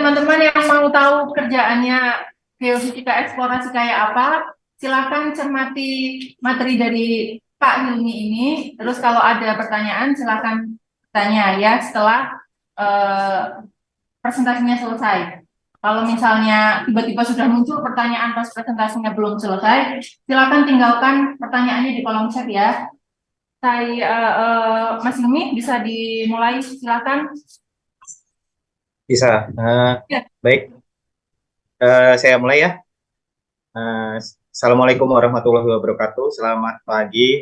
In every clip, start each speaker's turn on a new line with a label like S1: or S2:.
S1: teman-teman yang mau tahu kerjaannya geofisika eksplorasi kayak apa, silakan cermati materi dari Pak Hilmi ini. Terus kalau ada pertanyaan, silakan tanya ya setelah eh, presentasinya selesai. Kalau misalnya tiba-tiba sudah muncul pertanyaan pas presentasinya belum selesai, silakan tinggalkan pertanyaannya di kolom chat ya. Mas Hilmi bisa dimulai, silakan.
S2: Bisa.
S1: Ya.
S2: Baik, saya mulai ya. Assalamualaikum warahmatullahi wabarakatuh. Selamat pagi,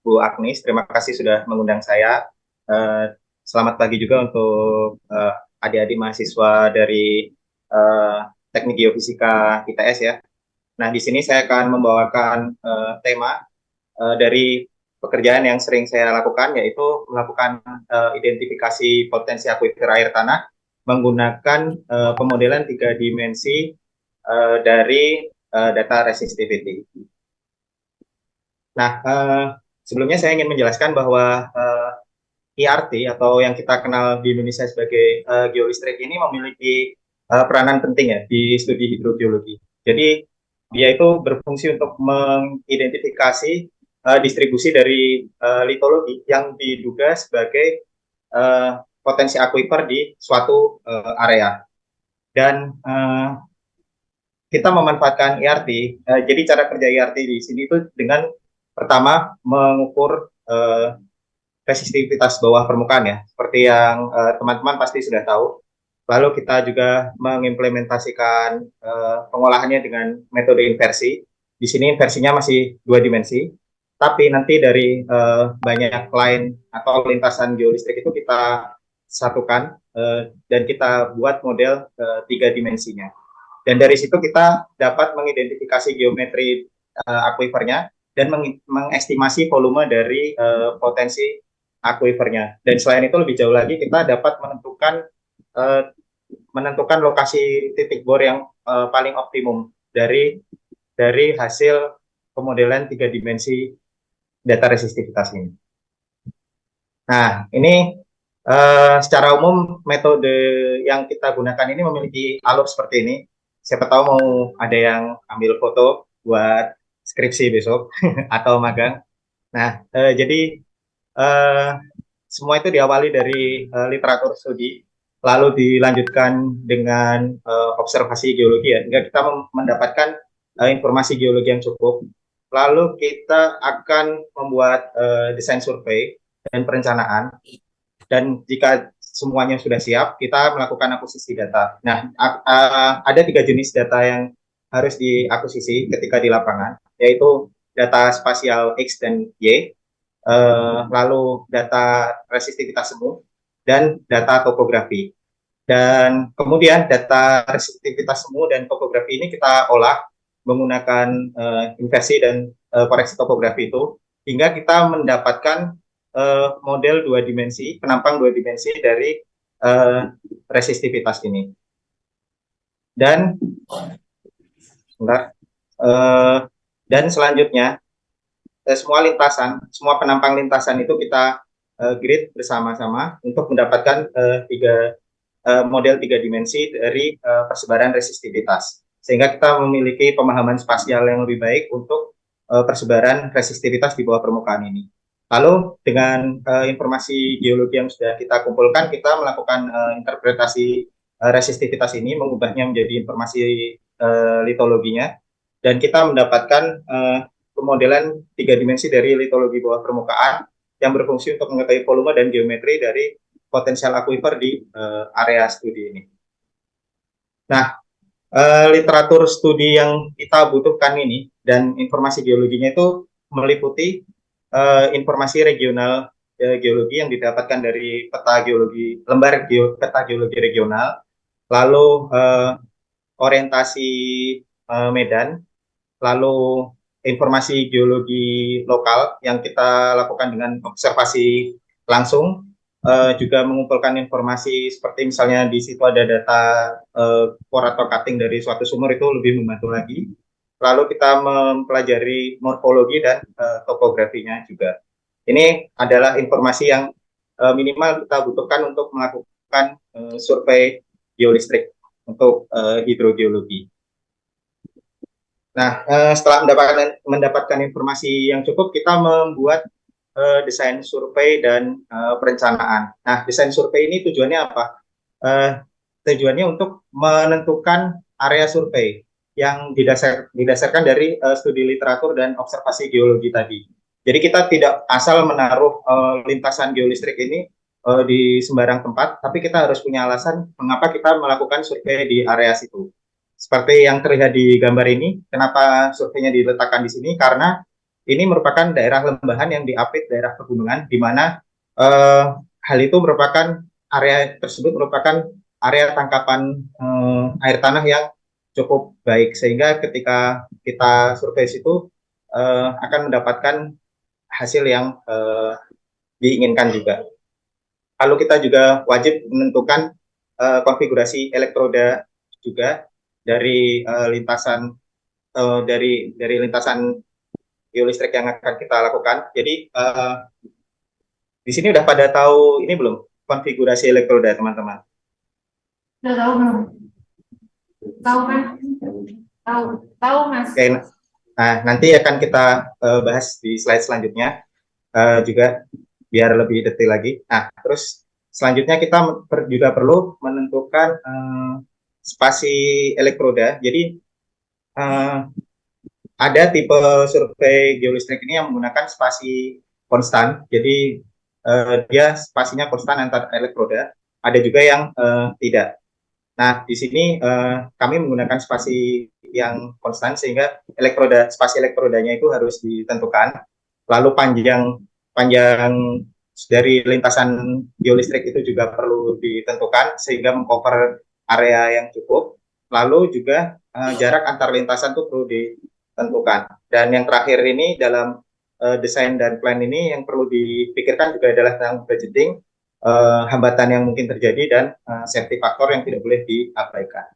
S2: Bu Agnis. Terima kasih sudah mengundang saya. Selamat pagi juga untuk adik-adik mahasiswa dari eh, Teknik Geofisika ITS ya. Nah, di sini saya akan membawakan tema dari pekerjaan yang sering saya lakukan, yaitu melakukan identifikasi potensi akuifer air tanah menggunakan pemodelan 3 dimensi dari data resistivity. Nah, sebelumnya saya ingin menjelaskan bahwa ERT atau yang kita kenal di Indonesia sebagai geolistrik ini memiliki peranan penting ya di studi hidrogeologi. Jadi dia itu berfungsi untuk mengidentifikasi distribusi dari litologi yang diduga sebagai potensi akuifer di suatu area. Dan kita memanfaatkan ERT. Jadi cara kerja ERT di sini itu dengan pertama mengukur resistivitas bawah permukaan ya, seperti yang teman-teman pasti sudah tahu. Lalu kita juga mengimplementasikan pengolahannya dengan metode inversi. Di sini inversinya masih 2 dimensi, tapi nanti dari banyak line atau lintasan geolistrik itu kita satukan dan kita buat model 3 dimensinya. Dan dari situ kita dapat mengidentifikasi geometri akuifernya dan mengestimasi volume dari potensi akuifernya. Dan selain itu lebih jauh lagi kita dapat menentukan lokasi titik bor yang paling optimum dari hasil pemodelan 3 dimensi data resistivitas ini. Nah, ini secara umum metode yang kita gunakan ini memiliki alur seperti ini. Siapa tahu mau ada yang ambil foto buat skripsi besok atau magang. Nah, jadi eh, semua itu diawali dari literatur studi, lalu dilanjutkan dengan observasi geologi ya, hingga kita mendapatkan informasi geologi yang cukup. Lalu kita akan membuat desain survei dan perencanaan, dan jika semuanya sudah siap, kita melakukan akuisisi data. Nah, ada 3 jenis data yang harus diakuisisi ketika di lapangan, yaitu data spasial X dan Y, lalu data resistivitas semu, dan data topografi. Dan kemudian data resistivitas semu dan topografi ini kita olah menggunakan inversi dan koreksi topografi itu, hingga kita mendapatkan model 2 dimensi, penampang 2 dimensi dari resistivitas ini. Dan dan selanjutnya semua penampang lintasan itu kita grid bersama-sama untuk mendapatkan model 3 dimensi dari persebaran resistivitas, sehingga kita memiliki pemahaman spasial yang lebih baik untuk persebaran resistivitas di bawah permukaan ini. Lalu dengan informasi geologi yang sudah kita kumpulkan, kita melakukan interpretasi resistivitas ini, mengubahnya menjadi informasi litologinya, dan kita mendapatkan pemodelan 3 dimensi dari litologi bawah permukaan yang berfungsi untuk mengetahui volume dan geometri dari potensial akuifer di area studi ini. Nah, literatur studi yang kita butuhkan ini dan informasi geologinya itu meliputi informasi regional geologi yang didapatkan dari peta geologi, peta geologi regional, lalu orientasi medan, lalu informasi geologi lokal yang kita lakukan dengan observasi langsung, juga mengumpulkan informasi seperti misalnya di situ ada data core atau cutting dari suatu sumur, itu lebih membantu lagi. Lalu kita mempelajari morfologi dan topografinya juga. Ini adalah informasi yang minimal kita butuhkan untuk melakukan survei geolistrik. untuk hidrogeologi. Nah, setelah mendapatkan informasi yang cukup, kita membuat desain survei dan perencanaan. Nah, desain survei ini tujuannya apa? Uh, Tujuannya untuk menentukan area survei yang didasarkan dari studi literatur dan observasi geologi tadi. Jadi kita tidak asal menaruh lintasan geolistrik ini di sembarang tempat, tapi kita harus punya alasan mengapa kita melakukan survei di area situ. Seperti yang terlihat di gambar ini, kenapa surveinya diletakkan di sini? Karena ini merupakan daerah lembahan yang diapit daerah pegunungan, di mana hal itu merupakan area tersebut merupakan area tangkapan air tanah yang cukup baik, sehingga ketika kita survei situ akan mendapatkan hasil yang diinginkan juga. Lalu kita juga wajib menentukan konfigurasi elektroda juga dari lintasan dari lintasan geolistrik yang akan kita lakukan. Jadi di sini udah pada tahu ini belum konfigurasi elektroda, teman-teman?
S1: Udah tahu belum? Tahu kan? Tahu, tahu Mas.
S2: Oke, nah nanti akan kita bahas di slide selanjutnya juga biar lebih detail lagi. Nah, terus selanjutnya kita juga perlu menentukan spasi elektroda. Jadi ada tipe survei geolistrik ini yang menggunakan spasi konstan. Jadi dia spasinya konstan antar elektroda. Ada juga yang tidak. Nah, di sini kami menggunakan spasi yang konstan sehingga spasi elektrodanya itu harus ditentukan. Lalu panjang panjang dari lintasan geolistrik itu juga perlu ditentukan sehingga mengcover area yang cukup. Lalu juga jarak antar lintasan itu perlu ditentukan. Dan yang terakhir ini dalam desain dan plan ini yang perlu dipikirkan juga adalah tentang budgeting, hambatan yang mungkin terjadi, dan safety faktor yang tidak boleh diabaikan.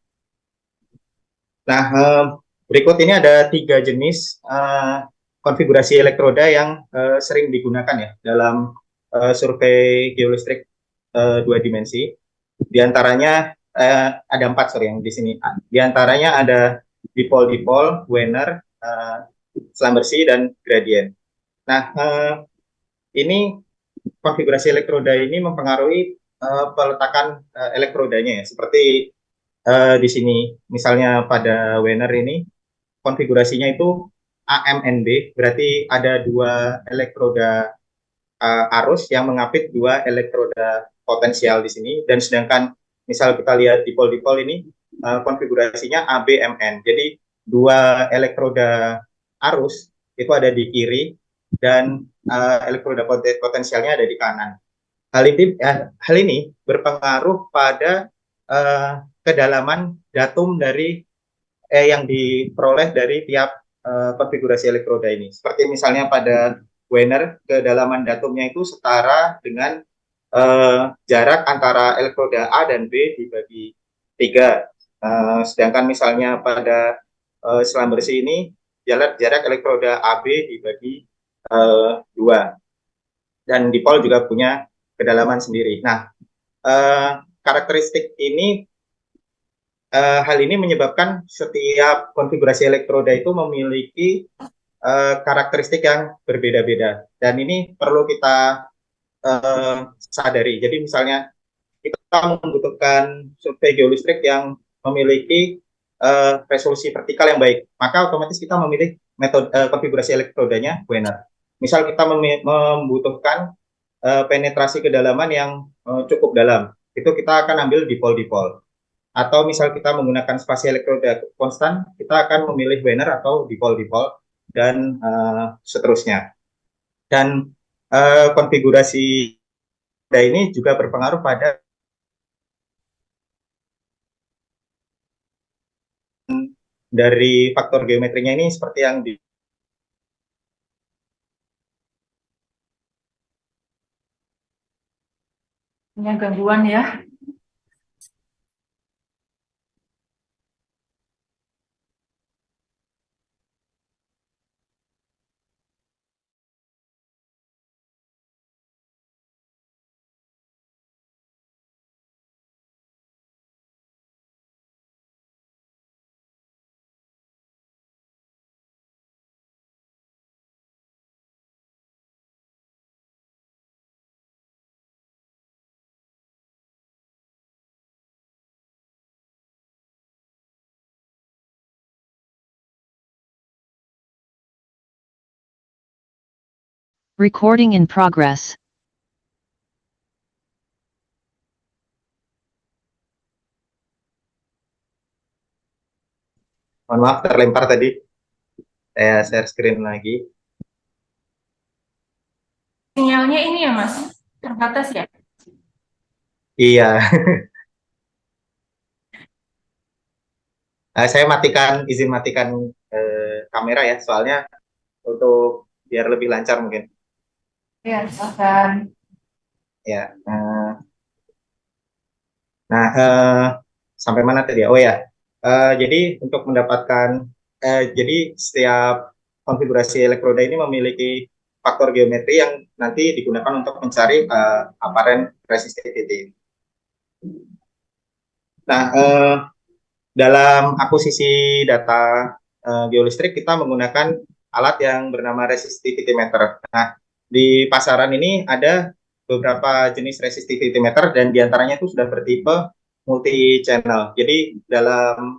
S2: Nah, berikut ini ada 3 jenis konfigurasi elektroda yang sering digunakan ya dalam survei geolistrik 2 dimensi. Di antaranya ada 4, sorry, yang di sini. Di antaranya ada dipole, Wenner, Schlumberger, dan gradient. Nah, ini konfigurasi elektroda ini mempengaruhi peletakan elektrodanya ya. Seperti di sini, misalnya pada Wenner ini konfigurasinya itu AMNB, berarti ada 2 elektroda arus yang mengapit 2 elektroda potensial di sini. Dan sedangkan misal kita lihat dipol ini konfigurasinya ABMN, jadi 2 elektroda arus itu ada di kiri dan elektroda potensialnya ada di kanan. Hal ini berpengaruh pada kedalaman datum dari yang diperoleh dari tiap konfigurasi elektroda ini. Seperti misalnya pada Wenner, kedalaman datumnya itu setara dengan jarak antara elektroda A dan B dibagi 3. Sedangkan misalnya pada Schlumberger ini jarak elektroda AB dibagi 2. Dan dipol juga punya kedalaman sendiri. Nah, karakteristik ini hal ini menyebabkan setiap konfigurasi elektroda itu memiliki karakteristik yang berbeda-beda, dan ini perlu kita sadari. Jadi misalnya kita membutuhkan survei geolistrik yang memiliki resolusi vertikal yang baik, maka otomatis kita memilih metode konfigurasi elektrodanya Wenner. Misal kita membutuhkan penetrasi kedalaman yang cukup dalam, itu kita akan ambil dipol. Atau misal kita menggunakan spasi elektroda konstan, kita akan memilih Wenner atau dipol, dan seterusnya. Dan konfigurasi ini juga berpengaruh pada dari faktor geometrinya ini seperti yang di
S1: Punya gangguan ya.
S3: Recording in progress.
S2: Mohon maaf terlempar tadi. Saya share screen lagi.
S1: Sinyalnya ini ya Mas, terbatas ya?
S2: Iya. Saya izin matikan kamera ya, soalnya untuk biar lebih lancar mungkin.
S1: Iya, silakan.
S2: Ya. Nah, sampai mana tadi ya? Oh ya, jadi untuk mendapatkan, jadi setiap konfigurasi elektroda ini memiliki faktor geometri yang nanti digunakan untuk mencari apparent resistivity. Nah, dalam akuisisi data geolistrik kita menggunakan alat yang bernama resistivity meter. Nah, di pasaran ini ada beberapa jenis resistivity meter dan diantaranya itu sudah bertipe multi channel. Jadi dalam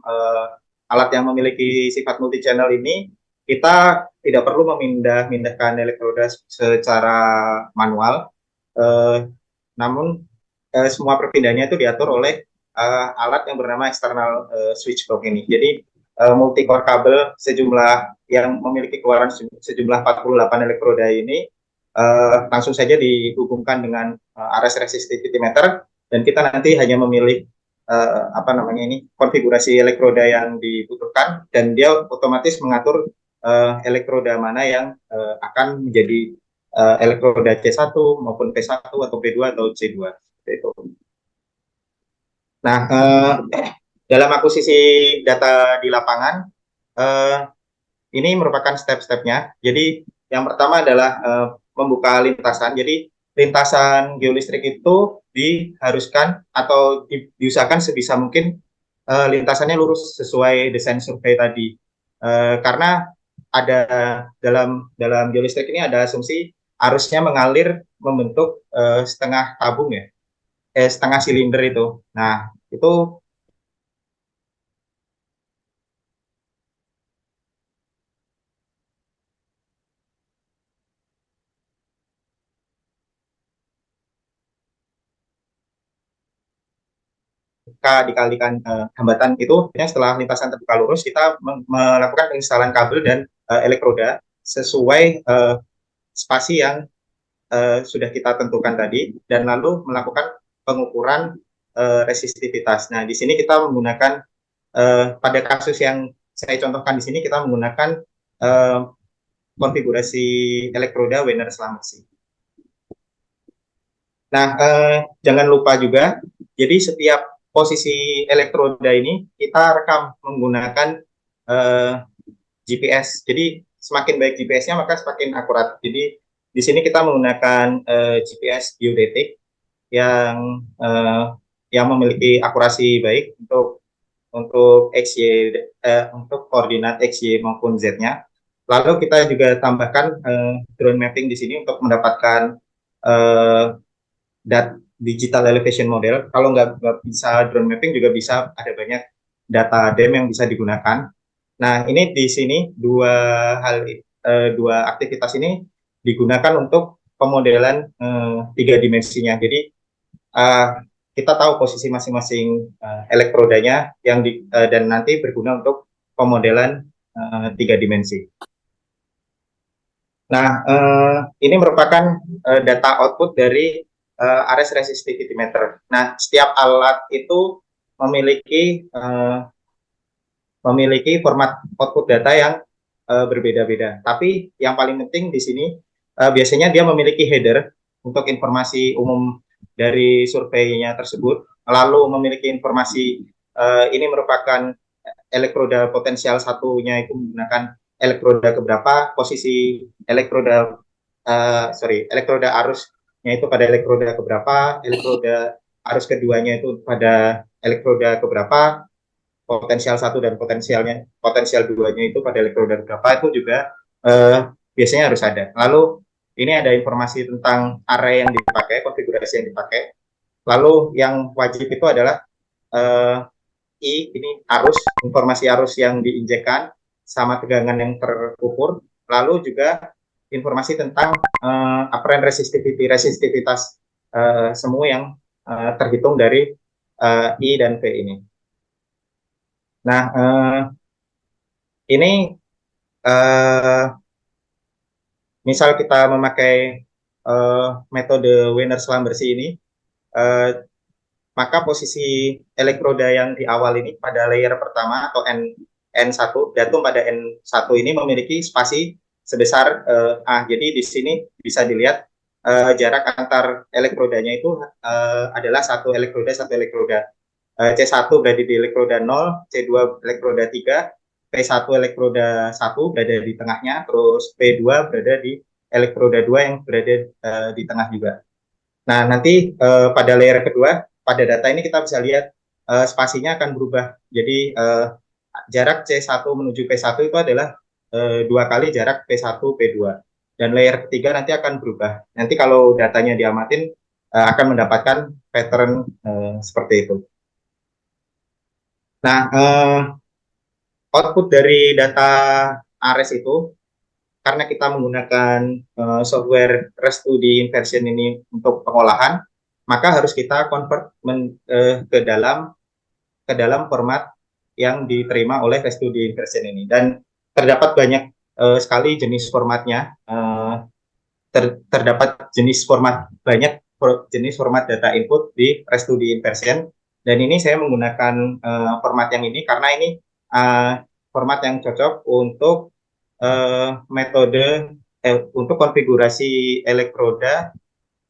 S2: alat yang memiliki sifat multi channel ini kita tidak perlu memindahkan elektroda secara manual, namun semua perpindahannya itu diatur oleh alat yang bernama external switchbox ini. Jadi multi core kabel sejumlah yang memiliki keluaran sejumlah 48 elektroda ini langsung saja dihubungkan dengan array resistivity meter dan kita nanti hanya memilih konfigurasi elektroda yang dibutuhkan dan dia otomatis mengatur elektroda mana yang akan menjadi elektroda C1 maupun P1 atau P2 atau C2 itu. Nah, dalam akuisisi data di lapangan, ini merupakan step-stepnya. Jadi yang pertama adalah membuka lintasan. Jadi lintasan geolistrik itu diharuskan atau diusahakan sebisa mungkin lintasannya lurus sesuai desain survei tadi. Karena ada dalam geolistrik ini ada asumsi arusnya mengalir membentuk setengah tabung ya, setengah silinder itu. Nah, itu dikalikan hambatan itu, setelah lintasan terbuka lurus kita melakukan penginstalan kabel dan elektroda sesuai spasi yang sudah kita tentukan tadi dan lalu melakukan pengukuran resistivitas. Nah, di sini kita menggunakan pada kasus yang saya contohkan di sini kita menggunakan konfigurasi elektroda Wiener-Schlamassy. Nah, jangan lupa juga, jadi setiap posisi elektroda ini kita rekam menggunakan GPS. Jadi semakin baik GPS-nya maka semakin akurat. Jadi di sini kita menggunakan GPS geodetik yang memiliki akurasi baik untuk XY, untuk koordinat XY maupun Z-nya. Lalu kita juga tambahkan drone mapping di sini untuk mendapatkan digital elevation model. Kalau nggak bisa drone mapping juga bisa, ada banyak data DEM yang bisa digunakan. Nah, ini di sini dua aktivitas ini digunakan untuk pemodelan 3 dimensinya. Jadi kita tahu posisi masing-masing elektrodanya dan nanti berguna untuk pemodelan 3 dimensi. Nah, ini merupakan data output dari array resistivity meter. Nah, setiap alat itu memiliki format output data yang berbeda-beda. Tapi yang paling penting di sini biasanya dia memiliki header untuk informasi umum dari surveinya tersebut, lalu memiliki informasi ini merupakan elektroda potensial satunya itu menggunakan elektroda keberapa, posisi elektroda arusnya itu pada elektroda keberapa, elektroda arus keduanya itu pada elektroda keberapa, potensial satu dan potensial duanya itu pada elektroda berapa, itu juga biasanya harus ada. Lalu ini ada informasi tentang array yang dipakai, konfigurasi yang dipakai. Lalu yang wajib itu adalah ini informasi arus yang diinjekkan sama tegangan yang terukur. Lalu juga informasi tentang apparent resistivitas semu yang terhitung dari I dan V ini. Nah, ini misal kita memakai metode Wiener-Schlumberger ini, maka posisi elektroda yang di awal ini pada layer pertama atau N1, datum pada N1 ini memiliki spasi sebesar A. Jadi di sini bisa dilihat jarak antar elektrodanya itu adalah satu elektroda. C1 berada di elektroda 0, C2 elektroda 3, P1 elektroda 1 berada di tengahnya, terus P2 berada di elektroda 2 yang berada di tengah juga. Nah, nanti pada layer kedua, pada data ini kita bisa lihat spasinya akan berubah. Jadi jarak C1 menuju P1 itu adalah 2 kali jarak P1 P2. Dan layer ketiga nanti akan berubah. Nanti kalau datanya diamatin akan mendapatkan pattern seperti itu. Nah, output dari data ARES itu, karena kita menggunakan software REST-to-D inversion ini untuk pengolahan, maka harus kita convert ke dalam format yang diterima oleh REST-to-D inversion ini. Dan terdapat banyak sekali jenis formatnya. Terdapat banyak jenis format data input di REST-to-D inversion. Dan ini saya menggunakan format yang ini karena ini format yang cocok untuk metode untuk konfigurasi elektroda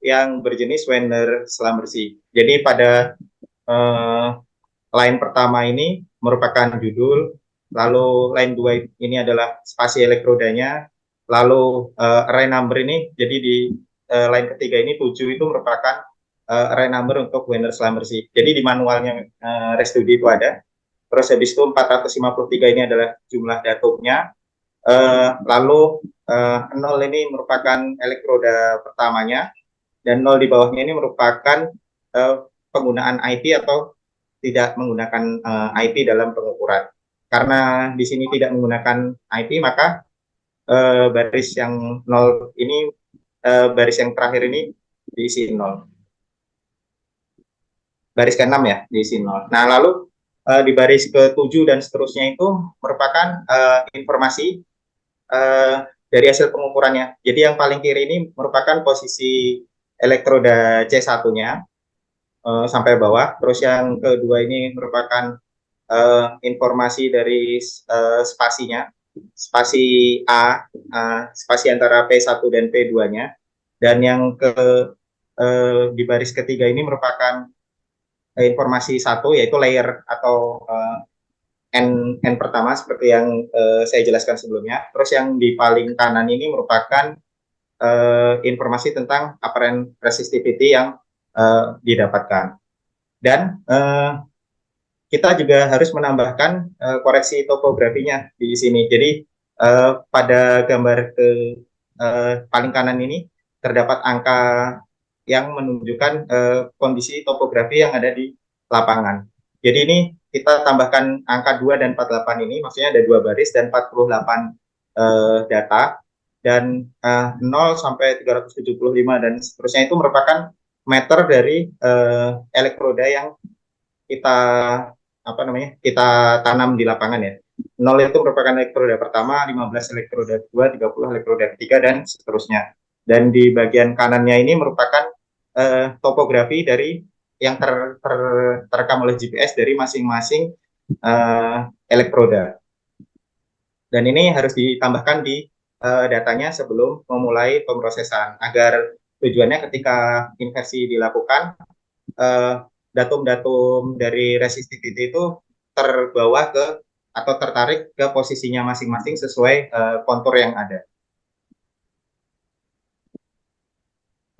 S2: yang berjenis Wiener-Schlumberger. Jadi pada line pertama ini merupakan judul, lalu line 2 ini adalah spasi elektrodanya, lalu array number ini, jadi di line ketiga ini 7 itu merupakan array number untuk Wiener-Schlumberger. Jadi di manualnya REST-to-D itu ada. Terus habis itu 453 ini adalah jumlah datumnya. Lalu 0 ini merupakan elektroda pertamanya, dan 0 di bawahnya ini merupakan penggunaan IP atau tidak menggunakan IP dalam pengukuran. Karena di sini tidak menggunakan IP, maka baris yang 0 ini, baris yang terakhir ini diisi 0. Baris ke-6 ya, diisi 0. Nah, lalu di baris ke-7 dan seterusnya itu merupakan informasi dari hasil pengukurannya. Jadi yang paling kiri ini merupakan posisi elektroda C1-nya sampai bawah. Terus yang kedua ini merupakan informasi dari spasinya, spasi A, spasi antara P1 dan P2-nya. Dan yang di baris ketiga ini merupakan informasi 1, yaitu layer atau N pertama seperti yang saya jelaskan sebelumnya. Terus yang di paling kanan ini merupakan informasi tentang apparent resistivity yang didapatkan. Dan kita juga harus menambahkan koreksi topografinya di sini. Jadi pada gambar paling kanan ini terdapat angka yang menunjukkan kondisi topografi yang ada di lapangan. Jadi ini kita tambahkan angka 2 dan 48 ini, maksudnya ada 2 baris dan 48 data, dan 0 sampai 375 dan seterusnya itu merupakan meter dari elektroda yang kita tanam di lapangan ya. 0 itu merupakan elektroda pertama, 15 elektroda kedua, 30 elektroda ketiga, dan seterusnya. Dan di bagian kanannya ini merupakan topografi dari yang terekam oleh GPS dari masing-masing elektroda. Dan ini harus ditambahkan di datanya sebelum memulai pemrosesan, agar tujuannya ketika inversi dilakukan, datum-datum dari resistivity itu terbawa ke atau tertarik ke posisinya masing-masing sesuai kontur yang ada.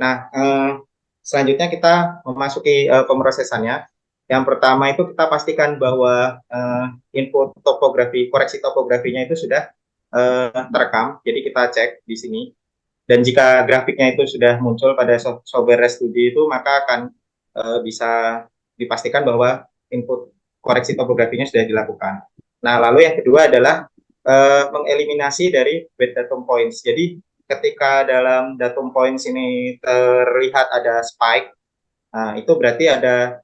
S2: Nah, selanjutnya kita memasuki pemrosesannya. Yang pertama itu kita pastikan bahwa input topografi, koreksi topografinya itu sudah terekam. Jadi kita cek di sini. Dan jika grafiknya itu sudah muncul pada software REST-to-D itu, maka akan bisa dipastikan bahwa input koreksi topografinya sudah dilakukan. Nah, lalu yang kedua adalah mengeliminasi dari bad datum points. Jadi ketika dalam datum points ini terlihat ada spike, nah, itu berarti ada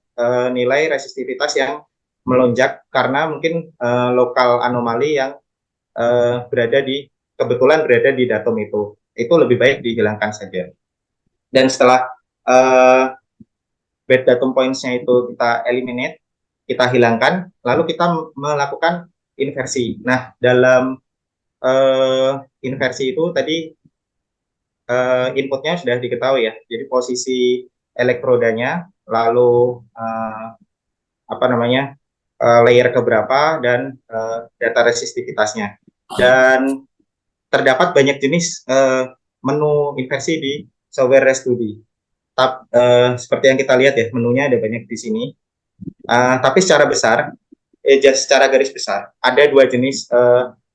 S2: nilai resistivitas yang melonjak karena mungkin lokal anomali yang kebetulan berada di datum itu lebih baik dihilangkan saja. Dan setelah bad datum points-nya itu kita eliminate, kita hilangkan, lalu kita melakukan inversi. Nah, dalam inversi itu tadi inputnya sudah diketahui ya. Jadi posisi elektrodanya, lalu layer keberapa dan data resistivitasnya. Dan terdapat banyak jenis menu inversi di software ResTudy. Seperti yang kita lihat ya, menunya ada banyak di sini. Tapi secara garis besar, ada dua jenis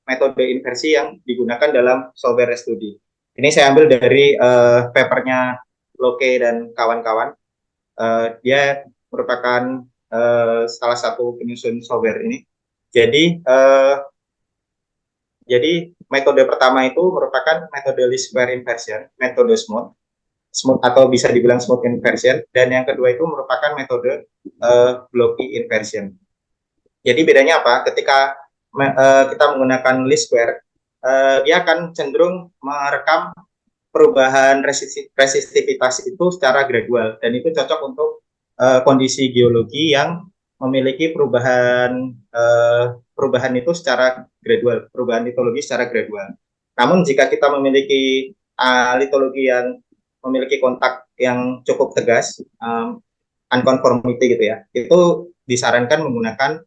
S2: metode inversi yang digunakan dalam software ResTudy. Ini saya ambil dari papernya Loke dan kawan-kawan. Dia merupakan salah satu penyusun software ini. Jadi metode pertama itu merupakan metode least square inversion, metode smooth atau bisa dibilang smooth inversion, dan yang kedua itu merupakan metode blocky inversion. Jadi bedanya apa? Ketika kita menggunakan least square, dia akan cenderung merekam perubahan resistivitas itu secara gradual, dan itu cocok untuk kondisi geologi yang memiliki perubahan itu secara gradual, perubahan litologi secara gradual. Namun jika kita memiliki litologi yang memiliki kontak yang cukup tegas, unconformity gitu ya, itu disarankan menggunakan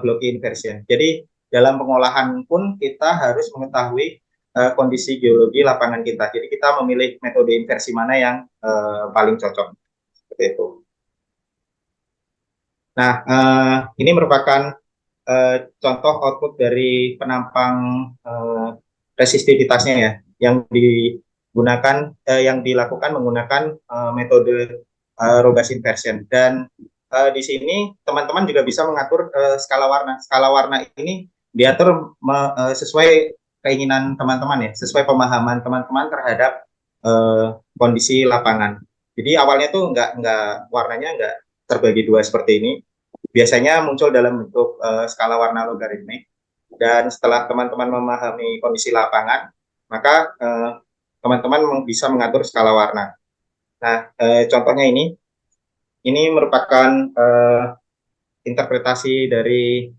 S2: blocky inversion. Jadi dalam pengolahan pun kita harus mengetahui kondisi geologi lapangan kita. Jadi kita memilih metode inversi mana yang paling cocok. Seperti itu. Nah, ini merupakan contoh output dari penampang resistivitasnya ya, yang dilakukan menggunakan metode Rogers inversion. Dan di sini teman-teman juga bisa mengatur skala warna. Skala warna ini diatur sesuai keinginan teman-teman ya, sesuai pemahaman teman-teman terhadap kondisi lapangan. Jadi awalnya tuh warnanya nggak terbagi dua seperti ini. Biasanya muncul dalam bentuk skala warna logaritmik, dan setelah teman-teman memahami kondisi lapangan, maka teman-teman bisa mengatur skala warna. Nah, contohnya ini merupakan interpretasi dari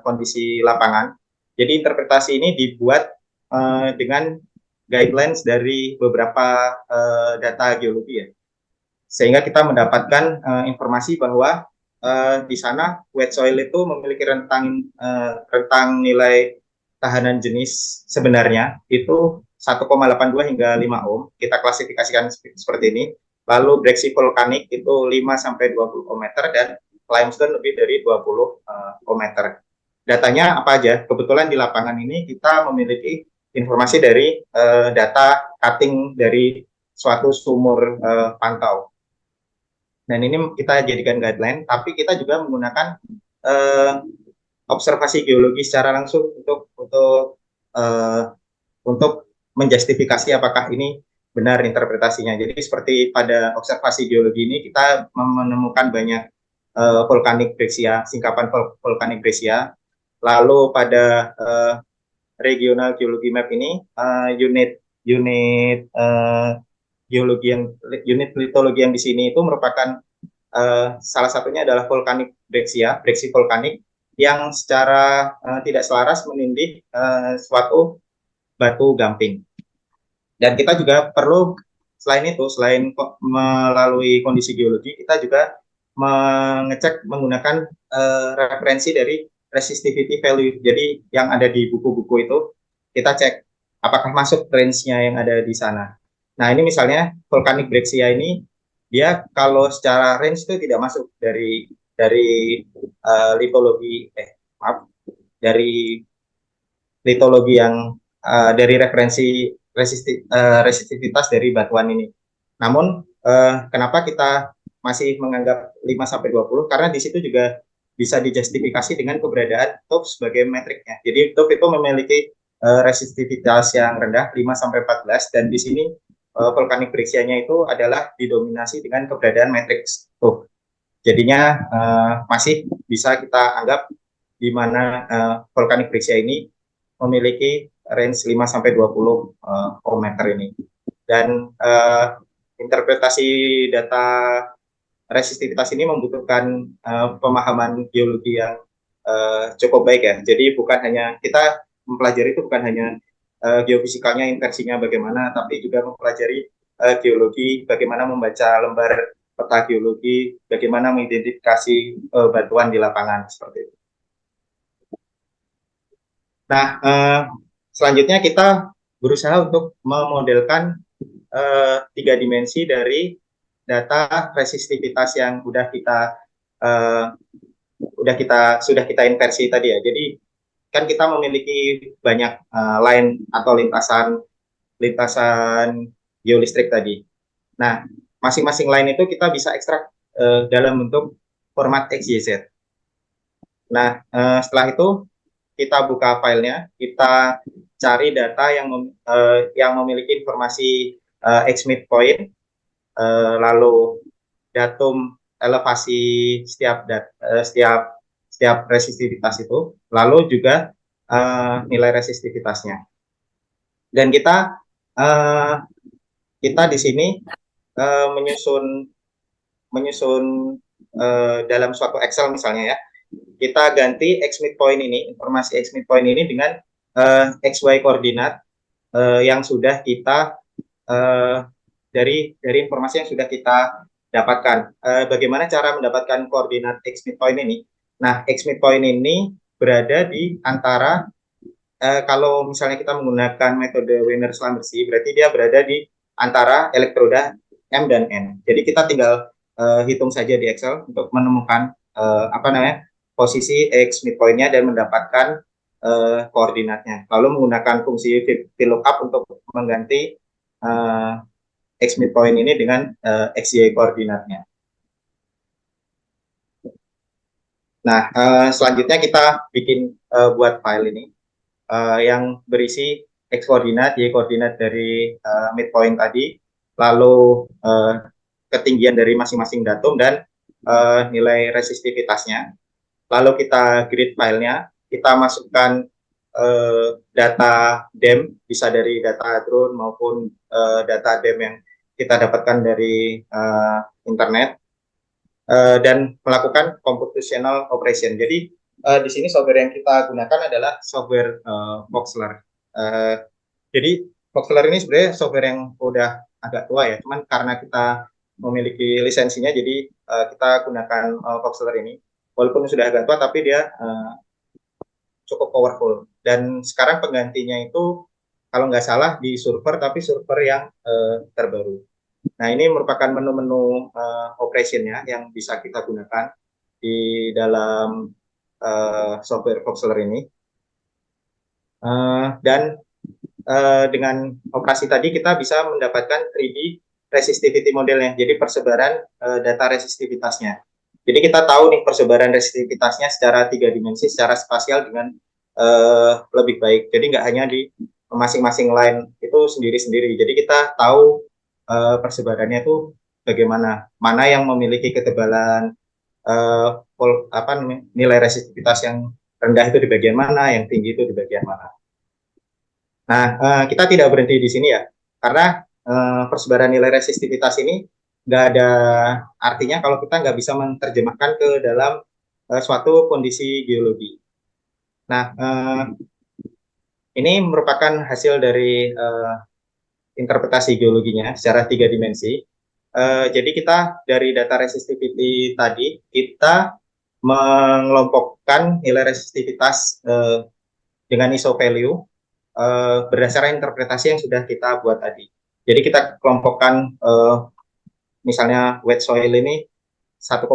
S2: kondisi lapangan. Jadi interpretasi ini dibuat dengan guidelines dari beberapa data geologi ya, sehingga kita mendapatkan informasi bahwa di sana wet soil itu memiliki rentang nilai tahanan jenis sebenarnya itu 1,82 hingga 5 ohm. Kita klasifikasikan seperti ini. Lalu breksi vulkanik itu 5 sampai 20 ohmmeter dan limestone lebih dari 20 ohmmeter. Datanya apa aja? Kebetulan di lapangan ini kita memiliki informasi dari data cutting dari suatu sumur pantau. Dan ini kita jadikan guideline, tapi kita juga menggunakan observasi geologi secara langsung untuk menjustifikasi apakah ini benar interpretasinya. Jadi seperti pada observasi geologi ini kita menemukan banyak vulkanik breksia, singkapan vulkanik breksia. Lalu pada regional geologi map ini unit litologi yang di sini itu merupakan salah satunya adalah vulkanik breksia, breksi vulkanik yang secara tidak selaras menindih suatu batu gamping. Dan kita juga perlu selain melalui kondisi geologi, kita juga mengecek menggunakan referensi dari resistivity value. Jadi yang ada di buku-buku itu kita cek apakah masuk range-nya yang ada di sana. Nah, ini misalnya vulkanik breksia ini dia kalau secara range itu tidak masuk dari litologi yang dari referensi resistivitas dari batuan ini. Namun kenapa kita masih menganggap 5 sampai 20? Karena di situ juga bisa dijustifikasi dengan keberadaan TOP sebagai metriknya. Jadi TOP itu memiliki resistivitas yang rendah 5-14, dan di sini volcanic breccia-nya itu adalah didominasi dengan keberadaan matriks. Tuh, jadinya masih bisa kita anggap di mana volcanic breccia ini memiliki range 5-20 ohmmeter ini. Dan interpretasi data resistivitas ini membutuhkan pemahaman geologi yang cukup baik ya. Jadi bukan hanya kita mempelajari itu bukan hanya geofisikalnya, inversinya bagaimana, tapi juga mempelajari geologi, bagaimana membaca lembar peta geologi, bagaimana mengidentifikasi batuan di lapangan seperti itu. Nah, selanjutnya kita berusaha untuk memodelkan 3 dimensi dari data resistivitas yang sudah kita inversi tadi ya. Jadi kan kita memiliki banyak line atau lintasan geolistrik tadi. Nah, masing-masing line itu kita bisa ekstrak dalam bentuk format XYZ. Nah, setelah itu kita buka filenya, kita cari data yang memiliki informasi X midpoint, lalu datum elevasi setiap resistivitas itu, lalu juga nilai resistivitasnya. Dan kita di sini menyusun dalam suatu Excel misalnya ya, kita ganti X midpoint ini, informasi X midpoint ini dengan XY koordinat yang sudah kita dari informasi yang sudah kita dapatkan. Bagaimana cara mendapatkan koordinat X midpoint ini? Nah, X midpoint ini berada di antara kalau misalnya kita menggunakan metode Wiener-Schlumberger, berarti dia berada di antara elektroda M dan N. Jadi kita tinggal hitung saja di Excel untuk menemukan posisi X midpoint-nya dan mendapatkan koordinatnya. Lalu menggunakan fungsi VLOOKUP untuk mengganti X midpoint ini dengan XY koordinatnya. Nah, selanjutnya kita bikin buat file ini yang berisi X koordinat, Y koordinat dari midpoint tadi, lalu ketinggian dari masing-masing datum dan nilai resistivitasnya. Lalu kita grid filenya, kita masukkan data DEM, bisa dari data drone maupun data DEM yang kita dapatkan dari internet, dan melakukan computational operation. Jadi di sini software yang kita gunakan adalah software Voxler. Jadi Voxler ini sebenarnya software yang udah agak tua ya, cuman karena kita memiliki lisensinya, jadi kita gunakan Voxler ini. Walaupun sudah agak tua, tapi dia cukup powerful. Dan sekarang penggantinya itu kalau nggak salah di server, tapi server yang terbaru. Nah, ini merupakan menu-menu operation-nya yang bisa kita gunakan di dalam software Voxler ini. Dan dengan operasi tadi kita bisa mendapatkan 3D resistivity modelnya, jadi persebaran data resistivitasnya. Jadi kita tahu nih persebaran resistivitasnya secara 3 dimensi, secara spasial dengan lebih baik. Jadi nggak hanya di masing-masing line itu sendiri-sendiri. Jadi kita tahu persebarannya itu bagaimana, mana yang memiliki ketebalan nilai resistivitas yang rendah itu di bagian mana, yang tinggi itu di bagian mana. Nah, kita tidak berhenti di sini ya, karena persebaran nilai resistivitas ini nggak ada artinya kalau kita nggak bisa menerjemahkan ke dalam suatu kondisi geologi. Nah, ini merupakan hasil dari interpretasi geologinya secara 3 dimensi. Jadi kita dari data resistivity tadi, kita mengelompokkan nilai resistivitas dengan ISO value berdasarkan interpretasi yang sudah kita buat tadi. Jadi kita kelompokkan misalnya wet soil ini 1,82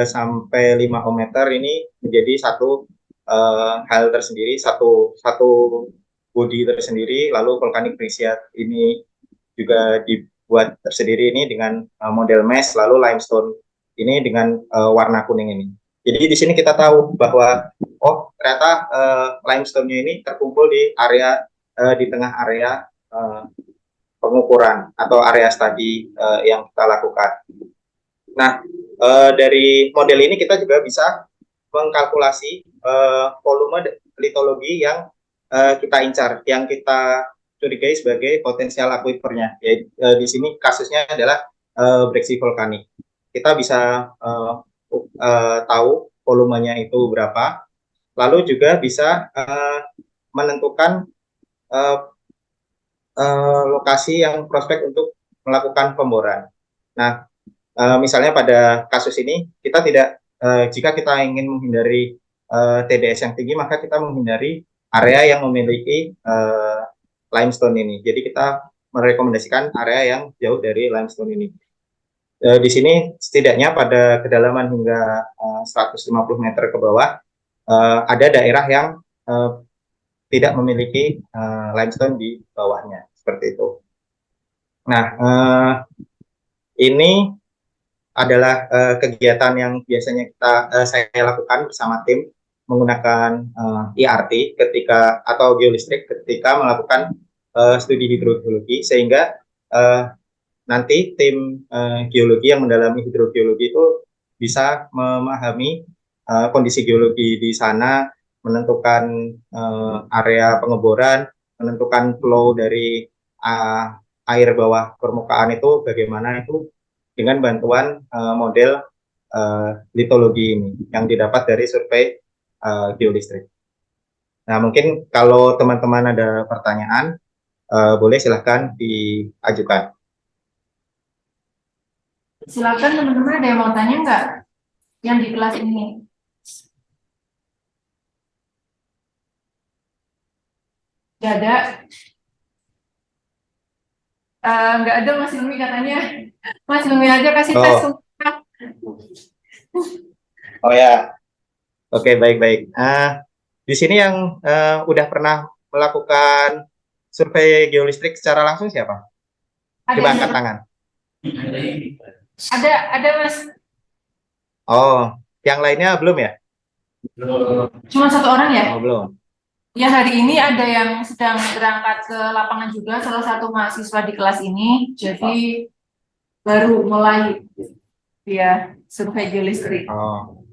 S2: sampai 5 ohmmeter ini menjadi satu hal tersendiri, satu body tersendiri. Lalu volcanic breccia ini juga dibuat tersendiri ini dengan model mesh, lalu limestone ini dengan warna kuning ini. Jadi di sini kita tahu bahwa ternyata limestone-nya ini terkumpul di area di tengah area pengukuran atau area studi yang kita lakukan. Nah, dari model ini kita juga bisa mengkalkulasi volume litologi yang kita incar, yang kita curigai sebagai potensial akuifernya. Ya, di sini kasusnya adalah breksi vulkanik. Kita bisa tahu volumenya itu berapa, lalu juga bisa menentukan lokasi yang prospek untuk melakukan pemboran. Nah, misalnya pada kasus ini kita tidak jika kita ingin menghindari TDS yang tinggi, maka kita menghindari area yang memiliki limestone ini. Jadi kita merekomendasikan area yang jauh dari limestone ini. Di sini setidaknya pada kedalaman hingga 150 meter ke bawah ada daerah yang tidak memiliki limestone di bawahnya, seperti itu. Nah, ini adalah kegiatan yang biasanya saya lakukan bersama tim menggunakan IRT ketika atau geolistrik ketika melakukan studi hidrogeologi, sehingga nanti tim geologi yang mendalami hidrogeologi itu bisa memahami kondisi geologi di sana, menentukan area pengeboran, menentukan flow dari air bawah permukaan itu bagaimana itu dengan bantuan model litologi ini yang didapat dari survei geolistrik. Nah, mungkin kalau teman-teman ada pertanyaan, boleh silahkan diajukan.
S1: Silakan teman-teman, ada yang mau tanya nggak yang di kelas ini? Nggak ada. Nggak ada, Mas Ilmi katanya. Mas Ilmi aja kasih tes.
S2: Oh ya, oke, baik-baik. Di sini yang udah pernah melakukan survei geolistrik secara langsung siapa? Coba angkat tangan.
S1: Ada Mas.
S2: Oh, yang lainnya belum ya?
S1: Cuma satu orang ya?
S2: Oh, belum.
S1: Ya, hari ini ada yang sedang berangkat ke lapangan juga, salah satu mahasiswa di kelas ini, jadi baru mulai dia survei geolistrik.
S2: Oh,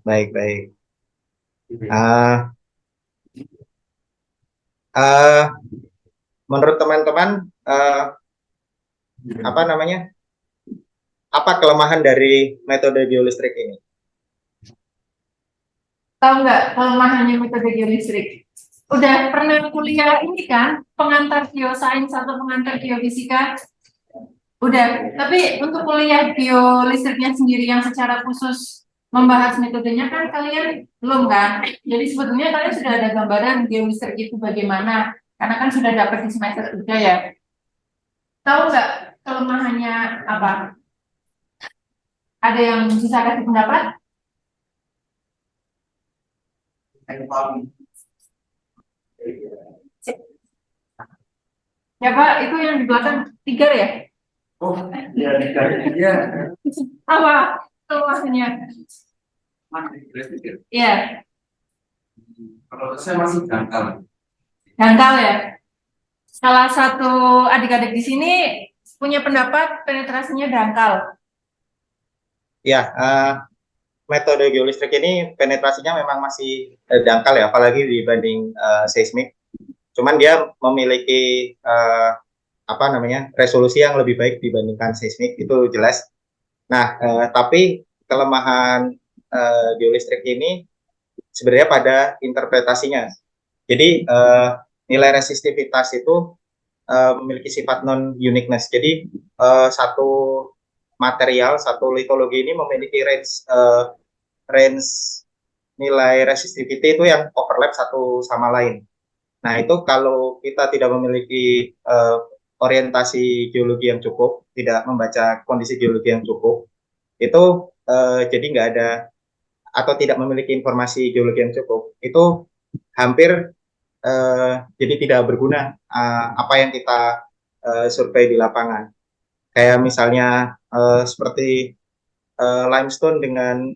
S2: baik-baik. Menurut teman-teman, apa namanya? Apa kelemahan dari metode geolistrik ini?
S1: Tahu nggak kelemahannya metode geolistrik? Udah pernah kuliah ini kan, pengantar geosains atau pengantar geofisika? Udah, tapi untuk kuliah geolistriknya sendiri yang secara khusus membahas metodenya kan kalian belum kan? Jadi sebetulnya kalian sudah ada gambaran geolistrik itu bagaimana, karena kan sudah dapat di semester 3 ya. Tahu nggak kelemahannya apa? Ada yang bisa kasih pendapat? Ya Pak, itu yang di belakang 3 ya?
S3: Oh, ya, ya.
S1: Apa kelemahannya? Iya,
S3: Kalau saya masih dangkal.
S1: dangkal ya. Salah satu adik-adik di sini punya pendapat penetrasinya dangkal.
S2: Ya, metode geolistrik ini penetrasinya memang masih dangkal ya, apalagi dibanding seismik. Cuman dia memiliki apa namanya resolusi yang lebih baik dibandingkan seismik, itu jelas. Nah, tapi kelemahan geolistrik ini sebenarnya pada interpretasinya. Jadi nilai resistivitas itu memiliki sifat non uniqueness. Jadi satu material, satu litologi ini memiliki range nilai resistivity itu yang overlap satu sama lain. Nah, itu kalau kita tidak memiliki orientasi geologi yang cukup, tidak membaca kondisi geologi yang cukup, itu jadi nggak ada atau tidak memiliki informasi geologi yang cukup, itu hampir jadi tidak berguna apa yang kita survei di lapangan. Kayak misalnya seperti limestone dengan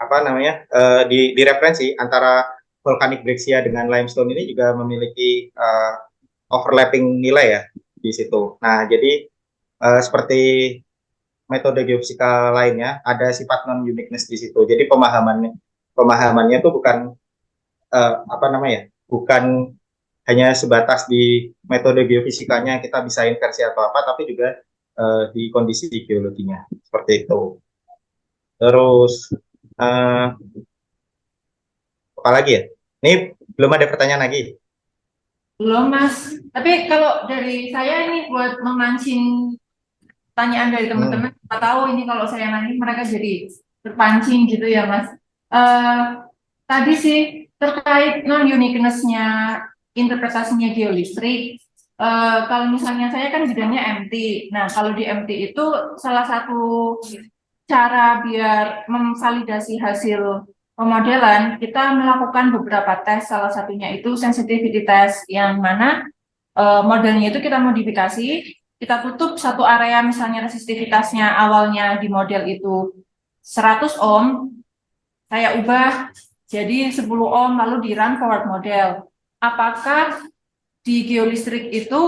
S2: apa namanya di referensi antara volcanic breccia dengan limestone ini juga memiliki overlapping nilai ya di situ. Nah, jadi seperti metode geofisika lainnya ada sifat non uniqueness di situ. Jadi pemahamannya itu bukan apa namanya? Bukan hanya sebatas di metode geofisikanya kita bisa inversi atau apa, tapi juga di kondisi geologinya seperti itu. Terus uh, apa lagi ya? Ini belum ada pertanyaan lagi.
S1: Belum, Mas. Tapi kalau dari saya ini buat memancing pertanyaan dari teman-teman,
S2: Hmm.
S1: nggak tahu ini kalau saya nanya mereka jadi terpancing gitu ya, Mas. Eh tadi sih terkait non uniqueness-nya interpretasinya geolistrik. Kalau misalnya saya kan bidangnya MT. Nah, kalau di MT itu salah satu cara biar memvalidasi hasil pemodelan, kita melakukan beberapa tes. Salah satunya itu sensitivity test, yang mana modelnya itu kita modifikasi, kita tutup satu area, misalnya resistivitasnya awalnya di model itu 100 ohm, saya ubah jadi 10 ohm, lalu di run forward model. Apakah di geolistrik itu,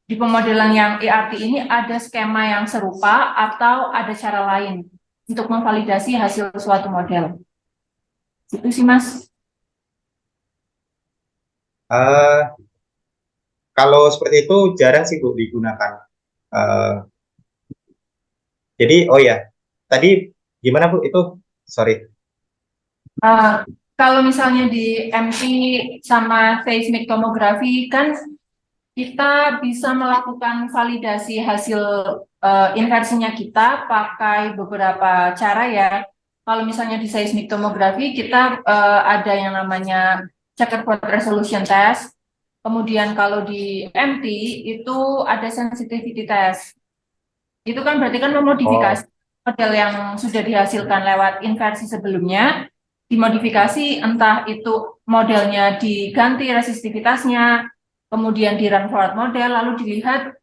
S1: di pemodelan yang ERT ini, ada skema yang serupa atau ada cara lain untuk memvalidasi hasil suatu model? Itu sih, Mas.
S2: Uh, Kalau seperti itu jarang sih Bu digunakan. Uh, jadi oh ya, tadi gimana Bu itu? Sorry.
S1: Eh, Kalau misalnya di MT sama seismic tomografi kan kita bisa melakukan validasi hasil inversinya kita pakai beberapa cara ya. Kalau misalnya di seismic tomografi kita ada yang namanya checkerboard resolution test. Kemudian kalau di MT itu ada sensitivity test. Itu kan berarti kan memodifikasi
S2: Oh,
S1: model yang sudah dihasilkan lewat inversi sebelumnya, dimodifikasi, entah itu modelnya diganti resistivitasnya, kemudian di run forward model, lalu dilihat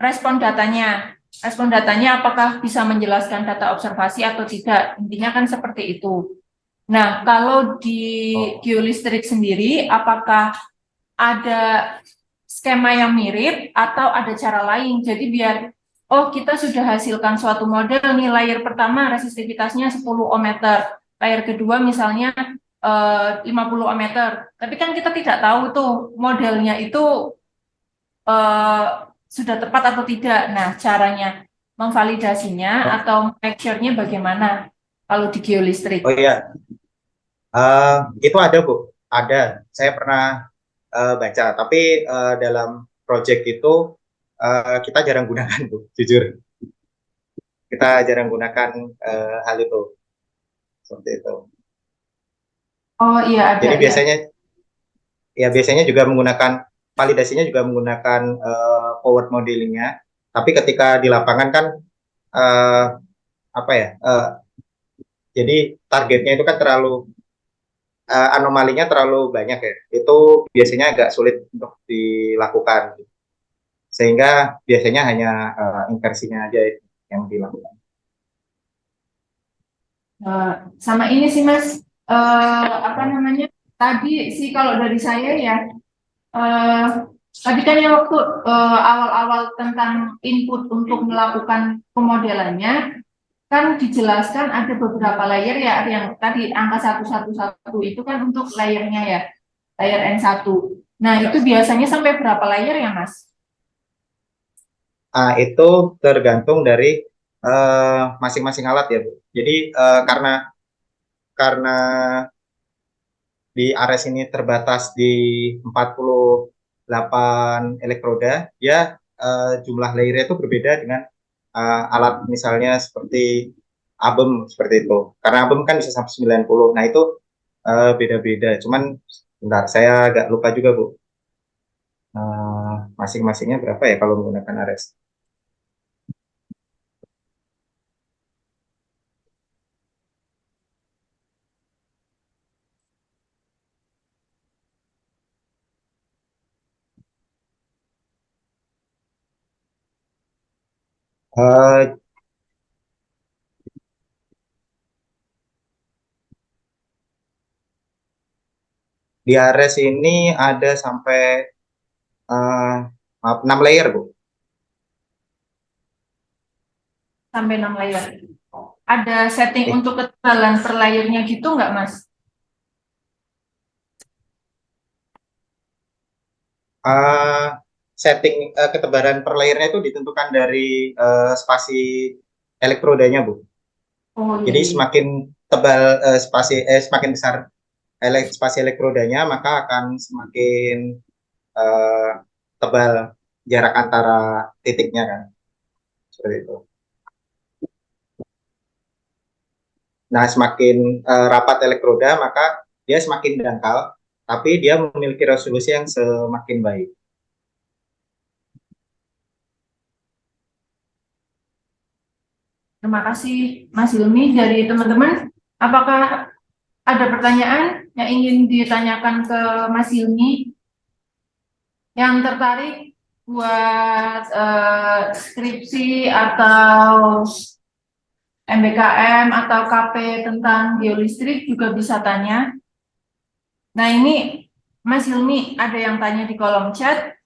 S1: respon datanya. Respon datanya apakah bisa menjelaskan data observasi atau tidak. Intinya kan seperti itu. Nah, kalau di
S2: oh.
S1: geolistrik sendiri, apakah ada skema yang mirip atau ada cara lain? Jadi biar, oh kita sudah hasilkan suatu model nih, layer pertama resistivitasnya 10 ohm meter, layer kedua misalnya 50 ohm meter. Tapi kan kita tidak tahu tuh modelnya itu eh, sudah tepat atau tidak. Nah, caranya memvalidasinya
S2: Oh,
S1: atau make sure-nya bagaimana kalau di geolistrik?
S2: oh iya, itu ada Bu, ada. Saya pernah baca, tapi dalam project itu kita jarang gunakan Bu, jujur. Kita jarang gunakan hal itu, seperti itu.
S1: Oh iya, ada
S2: Jadi
S1: ya.
S2: biasanya juga menggunakan validasinya juga menggunakan forward modelingnya. Tapi ketika di lapangan kan uh, apa ya? Jadi targetnya itu kan terlalu anomalinya terlalu banyak ya. Itu biasanya agak sulit untuk dilakukan. Sehingga biasanya hanya inversinya aja yang dilakukan.
S1: Eh, Sama ini sih Mas, apa namanya? Tadi sih kalau dari saya ya, eh, tadi kan yang waktu awal-awal tentang input untuk melakukan pemodelannya, kan dijelaskan ada beberapa layer ya, yang tadi angka 111 itu kan untuk layernya ya, layer N1. Nah, itu biasanya sampai berapa layer ya, Mas?
S2: Itu tergantung dari masing-masing alat ya, Bu. Jadi karena di Ares ini terbatas di 48 elektroda, ya jumlah layernya itu berbeda dengan alat misalnya seperti ABEM seperti itu. Karena ABEM kan bisa sampai 90. Nah, itu beda-beda. Cuman bentar, saya agak lupa juga, Bu. Masing-masingnya berapa ya kalau menggunakan Ares? Eh, Di Ares ini ada sampai eh, maaf, 6 layer, Bu.
S1: Sampai 6 layer. Ada setting
S2: Eh,
S1: untuk ketebalan per layernya gitu nggak, Mas?
S2: eh, setting ketebalan per layernya itu ditentukan dari spasi elektrodanya, Bu.
S1: Oh iya,
S2: Jadi
S1: iya.
S2: semakin tebal semakin besar spasi elektrodanya, maka akan semakin eh, tebal jarak antara titiknya kan, seperti itu. Nah, semakin rapat elektroda, maka dia semakin dangkal, tapi dia memiliki resolusi yang semakin baik.
S1: Terima kasih, Mas Hilmi. Dari teman-teman, apakah ada pertanyaan yang ingin ditanyakan ke Mas Hilmi yang tertarik buat skripsi atau MBKM atau KP tentang geolistrik juga bisa tanya. Nah ini Mas Hilmi ada yang tanya di kolom chat.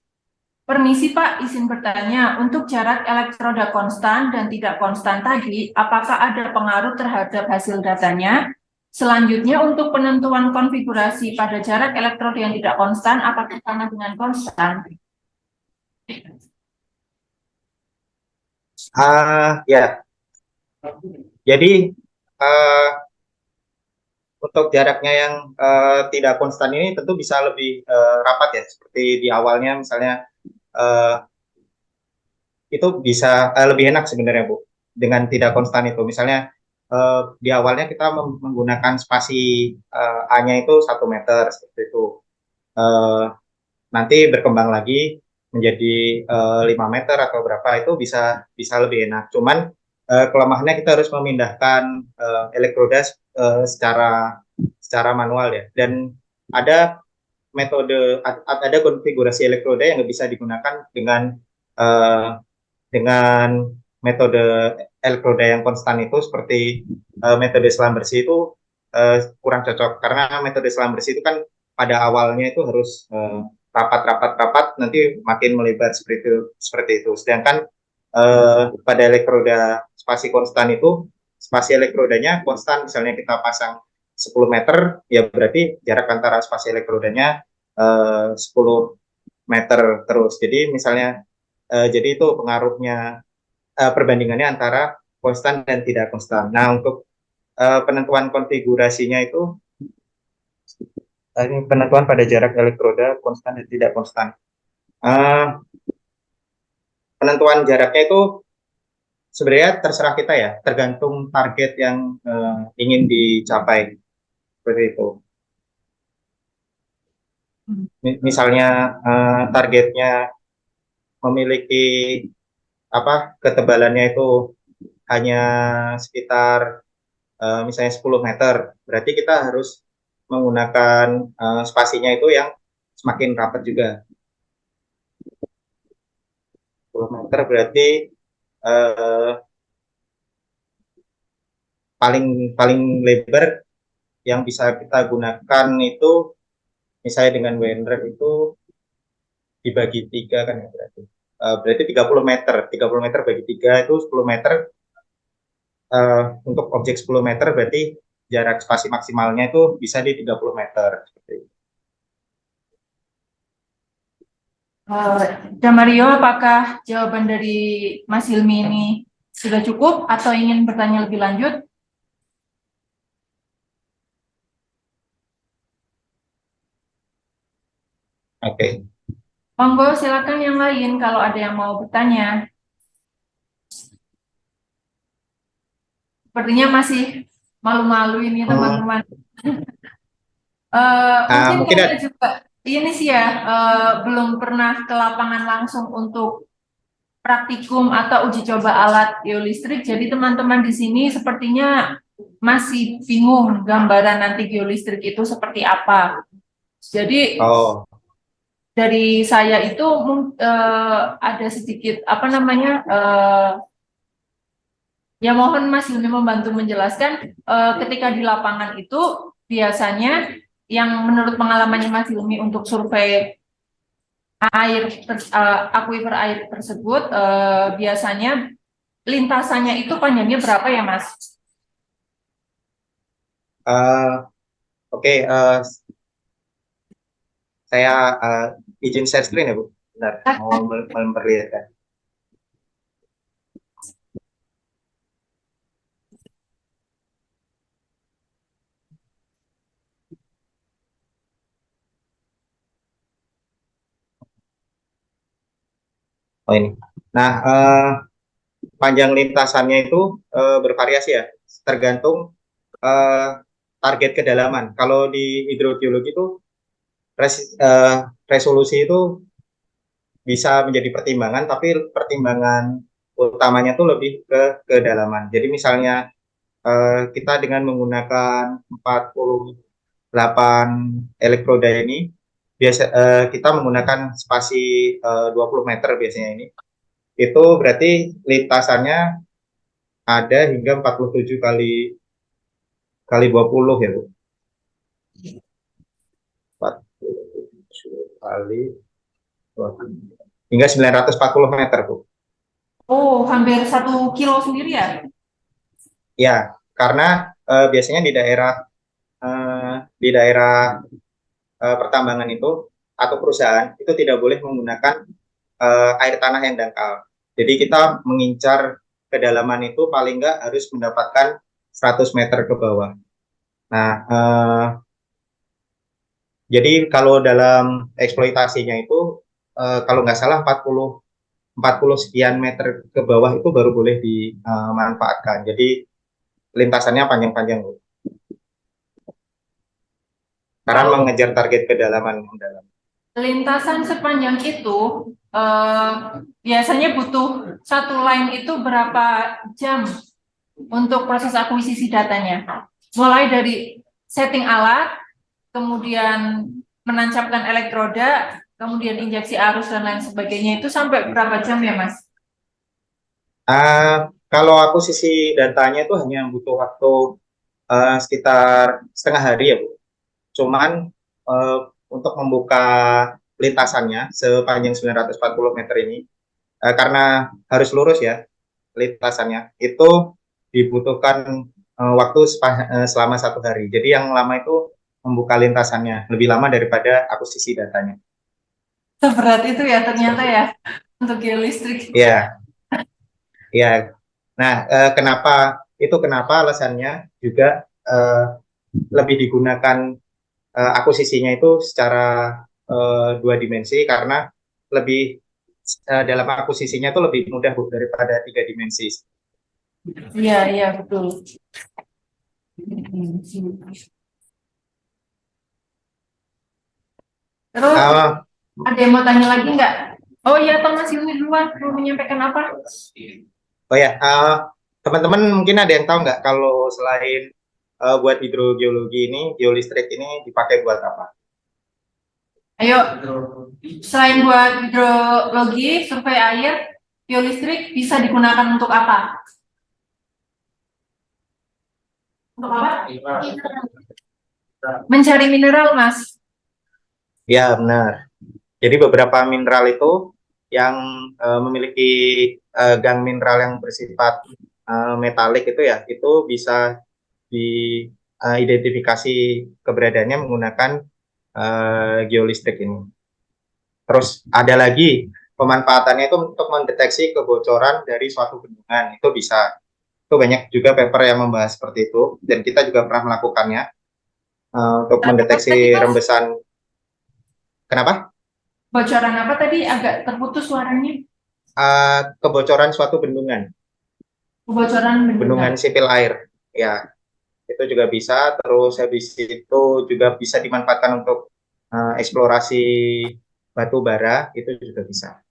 S1: Permisi Pak, izin bertanya, untuk jarak elektroda konstan dan tidak konstan tadi, apakah ada pengaruh terhadap hasil datanya? Selanjutnya, untuk penentuan konfigurasi pada jarak elektroda yang tidak konstan, apakah sama dengan konstan?
S2: Ya, jadi uh, untuk jaraknya yang tidak konstan ini tentu bisa lebih rapat ya, seperti di awalnya misalnya uh, itu bisa lebih enak sebenarnya Bu dengan tidak konstan itu. Misalnya di awalnya kita menggunakan spasi A-nya itu 1 meter seperti itu. Uh, Nanti berkembang lagi menjadi 5 meter atau berapa itu bisa bisa lebih enak. Cuman kelemahannya kita harus memindahkan elektroda secara manual ya. Dan ada ada konfigurasi elektroda yang bisa digunakan uh, dengan metode elektroda yang konstan itu seperti metode selam bersih itu kurang cocok karena metode selam bersih itu kan pada awalnya itu harus rapat nanti makin melebar seperti itu. Sedangkan pada elektroda spasi konstan itu spasi elektrodanya konstan, misalnya kita pasang 10 meter ya berarti jarak antara spasi elektrodanya 10 meter terus. Jadi misalnya jadi itu pengaruhnya perbandingannya antara konstan dan tidak konstan. Nah, untuk penentuan konfigurasinya itu ini penentuan pada jarak elektroda konstan dan tidak konstan. Uh, Penentuan jaraknya itu sebenarnya terserah kita ya, tergantung target yang ingin dicapai seperti itu. Misalnya targetnya memiliki ketebalannya itu hanya sekitar misalnya 10 meter, berarti kita harus menggunakan spasinya itu yang semakin rapat juga. 10 meter berarti uh, paling paling lebar yang bisa kita gunakan itu misalnya dengan Wender itu dibagi 3 kan ya berarti 30 meter. 30 meter bagi 3 itu 10 meter. Untuk objek 10 meter berarti jarak spasi maksimalnya itu bisa di 30 meter.
S1: Damario, apakah jawaban dari Mas Hilmi ini sudah cukup atau ingin bertanya lebih lanjut?
S2: Oke.
S1: Monggo silakan yang lain kalau ada yang mau bertanya. Sepertinya masih malu-malu ini teman-teman. Mungkin
S2: Mungkin
S1: karena juga ini sih ya belum pernah ke lapangan langsung untuk praktikum atau uji coba alat geolistrik. Jadi teman-teman di sini sepertinya masih bingung gambaran nanti geolistrik itu seperti apa. Jadi dari saya itu ada sedikit apa namanya ya mohon Mas Hilmi membantu menjelaskan ketika di lapangan itu biasanya yang menurut pengalamannya Mas Hilmi untuk survei aquifer air tersebut, biasanya lintasannya itu panjangnya berapa ya, Mas?
S2: Oke, saya izin share screen ya Bu. Benar, mau memperlihatkan. Oh ini. Nah, panjang lintasannya itu bervariasi ya, tergantung eh, target kedalaman. Kalau di hidrogeologi itu resolusi itu bisa menjadi pertimbangan, tapi pertimbangan utamanya tuh lebih ke kedalaman. Jadi misalnya kita dengan menggunakan 48 elektroda ini, kita menggunakan spasi 20 meter biasanya ini. Itu berarti lintasannya ada hingga 47 kali 20 ya Bu. 47 kali 20. Hingga 940 meter Bu.
S1: Oh, hampir 1 kilo sendiri ya?
S2: Ya, karena biasanya di daerah pertambangan itu atau perusahaan itu tidak boleh menggunakan air tanah yang dangkal. Jadi kita mengincar kedalaman itu paling nggak harus mendapatkan 100 meter ke bawah. Nah, jadi kalau dalam eksploitasinya itu kalau nggak salah 40 sekian meter ke bawah itu baru boleh dimanfaatkan. Jadi lintasannya panjang-panjang, karena
S1: Kalau
S2: mengejar target kedalaman yang dalam.
S1: lintasan sepanjang itu biasanya butuh satu line itu berapa jam untuk proses akuisisi datanya? Mulai dari setting alat, kemudian menancapkan elektroda, kemudian injeksi arus dan lain sebagainya itu sampai berapa jam ya, Mas?
S2: Kalau aku sisi datanya itu hanya butuh waktu sekitar setengah hari ya Bu. Cuman uh, untuk membuka lintasannya sepanjang 940 meter ini, karena harus lurus ya lintasannya, itu dibutuhkan waktu selama 1 hari. Jadi yang lama itu membuka lintasannya lebih lama daripada akuisisi datanya.
S1: Seberat itu ya ternyata
S2: Seperti
S1: ya untuk geolistrik.
S2: ya, ya. Nah, kenapa alasannya juga lebih digunakan akuisisinya itu secara 2 dimensi, karena lebih dalam akuisisinya itu lebih mudah Bu, daripada 3 dimensi.
S1: Iya, iya betul. Terus
S2: Uh,
S1: ada yang mau tanya lagi nggak? Oh iya, Thomas Hilmi duluan mau menyampaikan apa?
S2: oh ya, teman-teman mungkin ada yang tahu nggak kalau selain buat hidrogeologi ini, geolistrik ini dipakai buat apa?
S1: Ayo, selain buat hidrologi, survei air, geolistrik bisa digunakan untuk apa? Untuk apa? Mencari mineral, Mas.
S2: Ya, benar. Jadi beberapa mineral itu yang memiliki gang mineral yang bersifat metalik itu ya, itu bisa diidentifikasi keberadaannya menggunakan geolistrik ini. Terus ada lagi pemanfaatannya itu untuk mendeteksi kebocoran dari suatu bendungan, itu bisa. Itu banyak juga paper yang membahas seperti itu, dan kita juga pernah melakukannya untuk
S1: Tadi,
S2: mendeteksi
S1: Mas,
S2: rembesan. Kenapa?
S1: bocoran apa tadi? Agak terputus suaranya.
S2: Kebocoran suatu bendungan,
S1: Kebocoran bendungan.
S2: bendungan sipil air, ya itu juga bisa. Terus habis itu juga bisa dimanfaatkan untuk eksplorasi batu bara, itu juga bisa.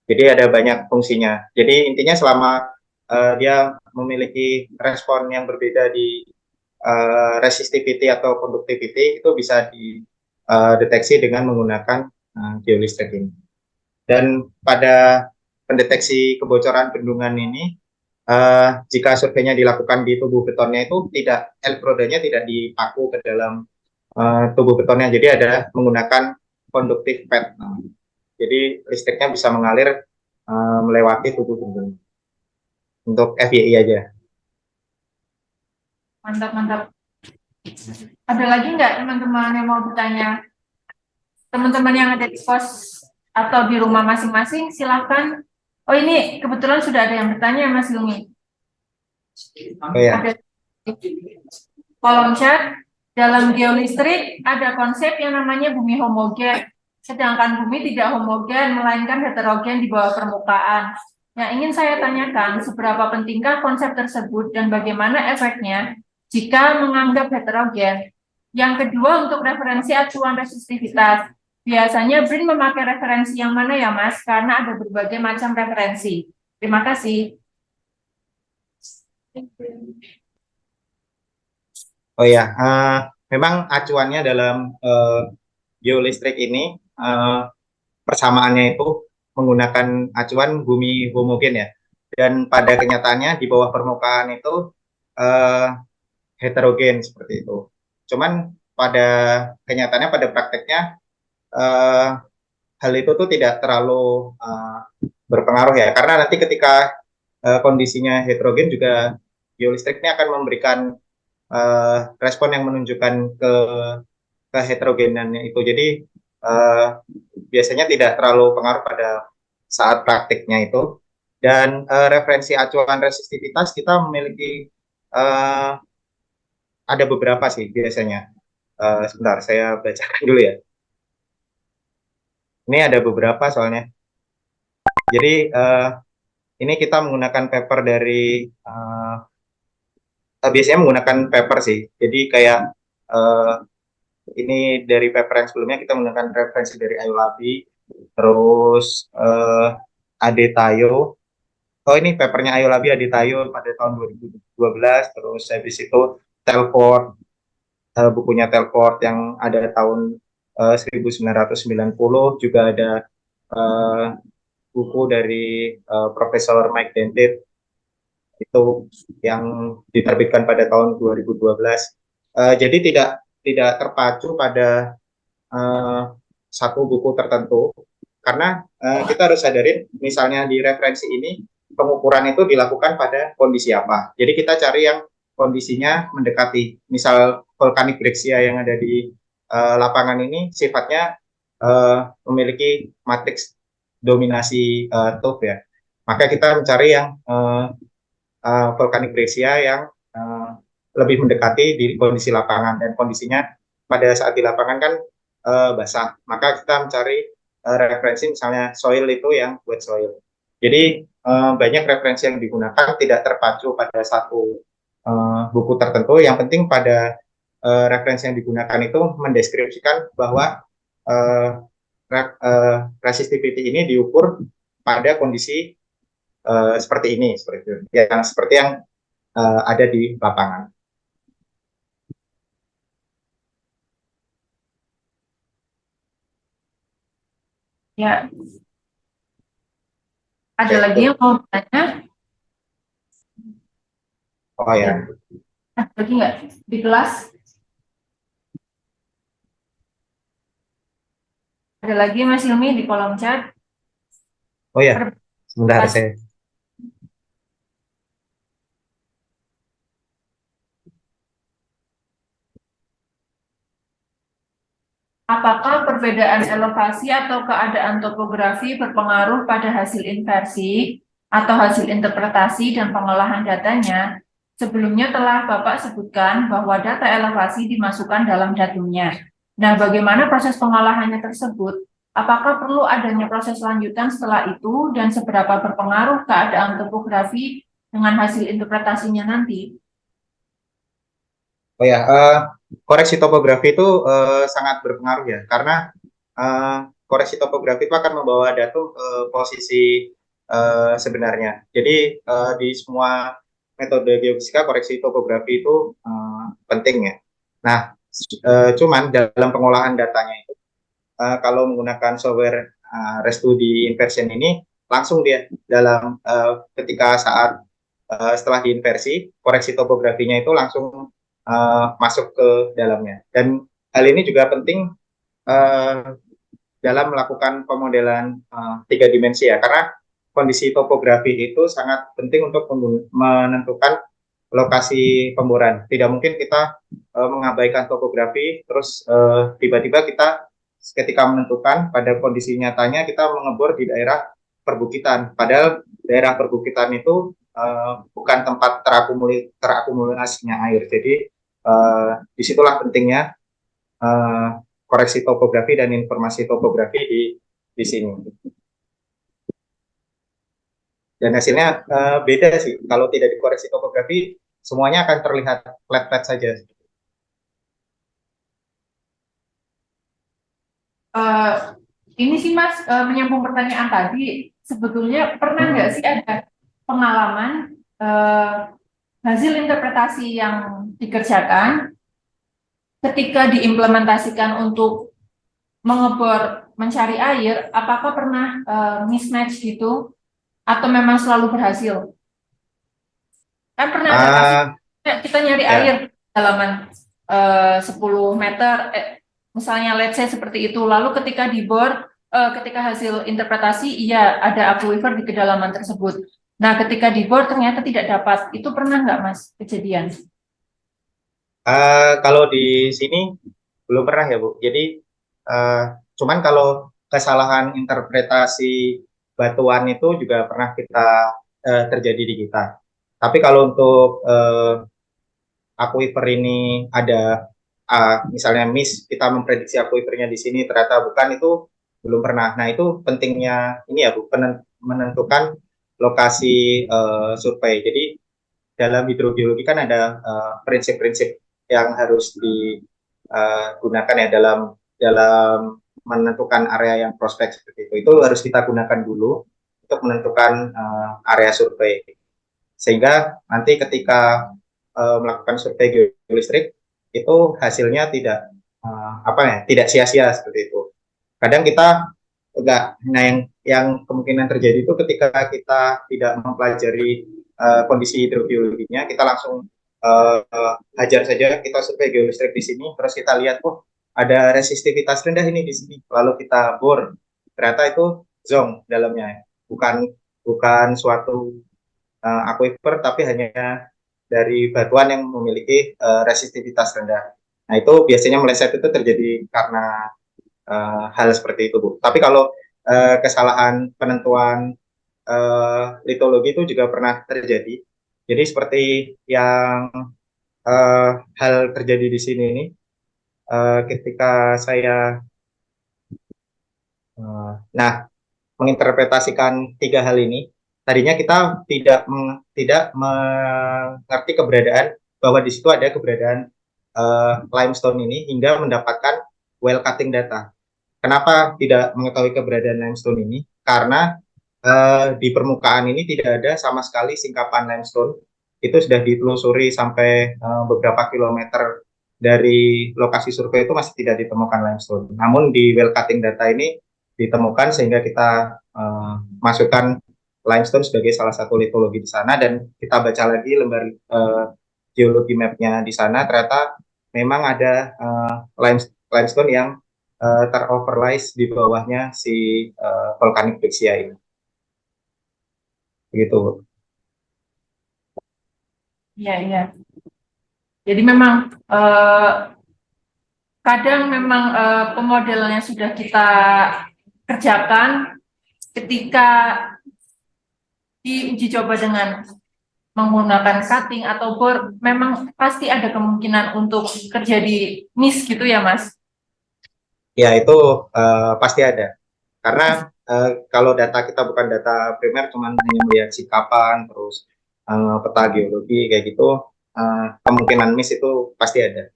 S2: Jadi ada banyak fungsinya. Jadi intinya selama dia memiliki respon yang berbeda di resistivity atau conductivity, itu bisa dideteksi dengan menggunakan geolistrik ini. Dan pada pendeteksi kebocoran bendungan ini, jika surveinya dilakukan di tubuh betonnya, itu tidak elektrodanya tidak dipaku ke dalam tubuh betonnya. Jadi ada menggunakan konduktif pad. Jadi listriknya bisa mengalir melewati tubuh beton. Untuk FYI aja.
S1: Mantap, mantap. Ada lagi nggak teman-teman yang mau bertanya? Teman-teman yang ada di kos atau di rumah masing-masing, silakan. Oh, ini kebetulan sudah ada yang bertanya, Mas Lumi.
S2: Oh ya,
S1: Ada kolom chat. Dalam geolistrik ada konsep yang namanya bumi homogen. Sedangkan bumi tidak homogen, melainkan heterogen di bawah permukaan. Yang ingin saya tanyakan, seberapa pentingkah konsep tersebut dan bagaimana efeknya jika menganggap heterogen? Yang kedua, untuk referensi acuan resistivitas. Biasanya BRIN memakai referensi yang mana ya, Mas? Karena ada berbagai macam referensi. Terima kasih.
S2: oh ya, memang acuannya dalam geolistrik ini persamaannya itu menggunakan acuan bumi homogen ya. Dan pada kenyataannya di bawah permukaan itu eh, heterogen seperti itu. Cuman pada kenyataannya, pada prakteknya eh, hal itu tuh tidak terlalu berpengaruh ya. Karena nanti ketika kondisinya heterogen juga geolistriknya akan memberikan respon yang menunjukkan ke heterogenannya itu. Jadi biasanya tidak terlalu pengaruh pada saat praktiknya itu. Dan referensi acuan resistivitas kita memiliki ada beberapa sih biasanya. Sebentar, saya bacakan dulu ya. Ini ada beberapa soalnya. Jadi ini kita menggunakan paper dari biasanya menggunakan paper sih. Jadi kayak uh, ini dari paper yang sebelumnya kita menggunakan referensi dari Ayulabi, terus Ade Tayo. Oh, ini papernya Ayulabi Ade Tayo pada tahun 2012, terus habis itu Telford, bukunya Telford yang ada tahun 1990, juga ada uh, buku dari Profesor Mike Dentit itu yang diterbitkan pada tahun 2012. Jadi tidak terpacu pada satu buku tertentu, karena kita harus sadarin misalnya di referensi ini pengukuran itu dilakukan pada kondisi apa. Jadi kita cari yang kondisinya mendekati, misal volcanic breccia yang ada di lapangan ini sifatnya memiliki matriks dominasi tuff ya. Maka kita mencari yang volcanic breccia yang lebih mendekati di kondisi lapangan, dan kondisinya pada saat di lapangan kan basah, maka kita mencari referensi misalnya soil itu yang wet soil. Jadi banyak referensi yang digunakan, tidak terpacu pada satu buku tertentu. Yang penting pada referensi yang digunakan itu mendeskripsikan bahwa resistivity ini diukur pada kondisi seperti ini, seperti itu, yang seperti yang ada di lapangan.
S1: Ya, ada lagi yang mau bertanya?
S2: Oh ya,
S1: Ada lagi nggak di kelas? Ada lagi Mas Ilmi di kolom chat.
S2: oh ya, sebentar saya.
S1: Apakah perbedaan elevasi atau keadaan topografi berpengaruh pada hasil inversi atau hasil interpretasi dan pengolahan datanya? Sebelumnya telah Bapak sebutkan bahwa data elevasi dimasukkan dalam datumnya. Nah, bagaimana proses pengolahannya tersebut? Apakah perlu adanya proses lanjutan setelah itu dan seberapa berpengaruh keadaan topografi dengan hasil interpretasinya nanti?
S2: Oh ya, koreksi topografi itu sangat berpengaruh ya, karena koreksi topografi itu akan membawa datum ke posisi sebenarnya. Jadi di semua metode geofisika koreksi topografi itu penting ya. Nah, cuman dalam pengolahan datanya itu, kalau menggunakan software ResTu-D Inversion ini, langsung dia dalam ketika saat setelah diinversi, koreksi topografinya itu langsung masuk ke dalamnya. Dan hal ini juga penting eh, dalam melakukan pemodelan tiga dimensi ya, karena kondisi topografi itu sangat penting untuk menentukan lokasi pemboran. Tidak mungkin kita mengabaikan topografi, terus tiba-tiba kita ketika menentukan pada kondisi nyatanya kita mengebor di daerah perbukitan. Padahal daerah perbukitan itu bukan tempat terakumulasinya air. Jadi disitulah pentingnya koreksi topografi dan informasi topografi di sini. Dan hasilnya beda sih. Kalau tidak dikoreksi topografi, semuanya akan terlihat flat-flat saja.
S1: Ini sih Mas, menyambung pertanyaan tadi, sebetulnya pernah nggak sih ada pengalaman hasil interpretasi yang dikerjakan ketika diimplementasikan untuk mengebor mencari air, apakah pernah mismatch gitu atau memang selalu berhasil? Kan pernah ada kasus kita nyari
S2: Ya.
S1: air kedalaman 10 meter, misalnya let's say seperti itu. Lalu ketika dibor, ketika hasil interpretasi, iya ada aquifer di kedalaman tersebut. Nah, ketika dibor ternyata tidak dapat. Itu pernah nggak Mas kejadian?
S2: Kalau di sini belum pernah ya Bu. Jadi cuman kalau kesalahan interpretasi batuan itu juga pernah kita terjadi di kita. Tapi kalau untuk aquifer ini ada misalnya miss, kita memprediksi aquifernya di sini ternyata bukan, itu belum pernah. Nah itu pentingnya ini ya Bu, menentukan lokasi survei. Jadi dalam hidrogeologi kan ada prinsip-prinsip yang harus digunakan ya dalam menentukan area yang prospek seperti itu. Itu harus kita gunakan dulu untuk menentukan area survei. Sehingga nanti ketika melakukan survei geolistrik itu hasilnya tidak tidak sia-sia seperti itu. Kadang kita enggak, nah yang kemungkinan terjadi itu ketika kita tidak mempelajari kondisi hidrogeologinya, kita langsung hajar saja, kita survei geolistrik di sini, terus kita lihat, oh ada resistivitas rendah ini di sini, lalu kita bor, ternyata itu zong dalamnya, bukan suatu aquifer, tapi hanya dari batuan yang memiliki resistivitas rendah. Nah itu biasanya meleset itu terjadi karena hal seperti itu Bu. Tapi kalau kesalahan penentuan litologi itu juga pernah terjadi. Jadi seperti yang hal terjadi di sini ini, ketika saya nah menginterpretasikan tiga hal ini, tadinya kita tidak mengerti keberadaan bahwa di situ ada keberadaan limestone ini hingga mendapatkan well cutting data. Kenapa tidak mengetahui keberadaan limestone ini? Karena di permukaan ini tidak ada sama sekali singkapan limestone. Itu sudah ditelusuri sampai beberapa kilometer dari lokasi survei itu masih tidak ditemukan limestone. Namun di well cutting data ini ditemukan sehingga kita masukkan limestone sebagai salah satu litologi di sana, dan kita baca lagi lembar geologi mapnya di sana, ternyata memang ada limestone yang teroverlies di bawahnya si volcanic breccia ini. Begitu.
S1: Iya, iya. Jadi memang kadang memang pemodelannya sudah kita kerjakan, ketika diuji coba dengan menggunakan cutting atau bor, memang pasti ada kemungkinan untuk terjadi miss gitu ya Mas?
S2: Ya itu pasti ada. Karena kalau data kita bukan data primer, cuman hanya melihat sikapan, terus peta geologi kayak gitu, kemungkinan miss itu pasti ada.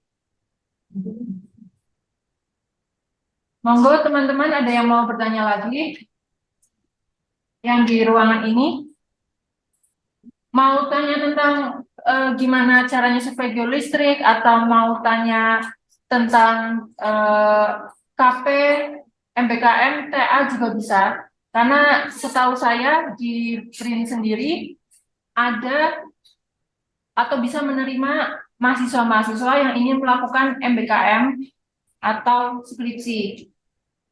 S1: Monggo teman-teman, ada yang mau bertanya lagi? Yang di ruangan ini mau tanya tentang gimana caranya survei geolistrik, atau mau tanya tentang KP, MBKM, TA juga bisa. Karena setahu saya di BRIN sendiri ada atau bisa menerima mahasiswa-mahasiswa yang ingin melakukan MBKM atau skripsi.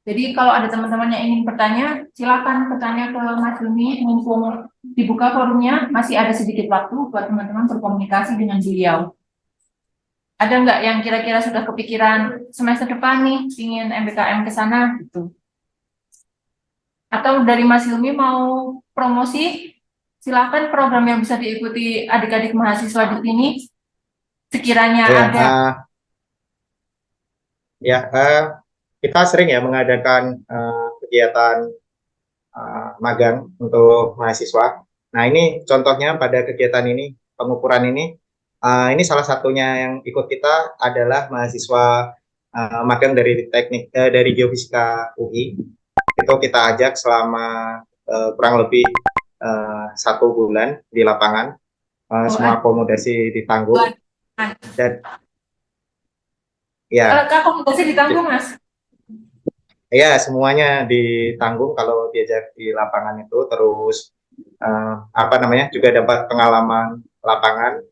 S1: Jadi kalau ada teman-teman yang ingin bertanya, silakan bertanya ke Mas Hilmi, mumpung dibuka forumnya, masih ada sedikit waktu buat teman-teman berkomunikasi dengan beliau. Ada nggak yang kira-kira sudah kepikiran semester depan nih, ingin MBKM ke sana gitu? Atau dari Mas Hilmi mau promosi, silakan program yang bisa diikuti adik-adik mahasiswa di sini. Sekiranya
S2: Ya,
S1: ada.
S2: ya, kita sering ya mengadakan kegiatan magang untuk mahasiswa. Nah, ini contohnya pada kegiatan ini, pengukuran ini salah satunya yang ikut kita adalah mahasiswa magang dari dari Geofisika UI. Itu kita ajak selama kurang lebih 1 bulan di lapangan, semua akomodasi ditanggung dan ya,
S1: Akomodasi ditanggung, Mas.
S2: ya semuanya ditanggung kalau diajak di lapangan itu. Terus apa namanya, juga dapat pengalaman lapangan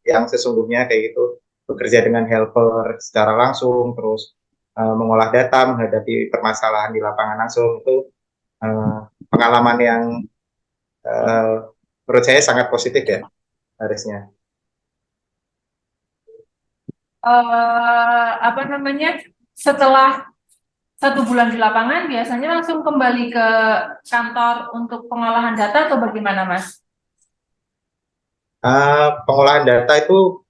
S2: yang sesungguhnya kayak gitu, bekerja dengan helper secara langsung, terus mengolah data, menghadapi permasalahan di lapangan langsung. Itu pengalaman yang menurut saya sangat positif ya harusnya.
S1: Apa namanya? Setelah 1 bulan di lapangan, biasanya langsung kembali ke kantor untuk pengolahan data atau bagaimana, Mas?
S2: Pengolahan data itu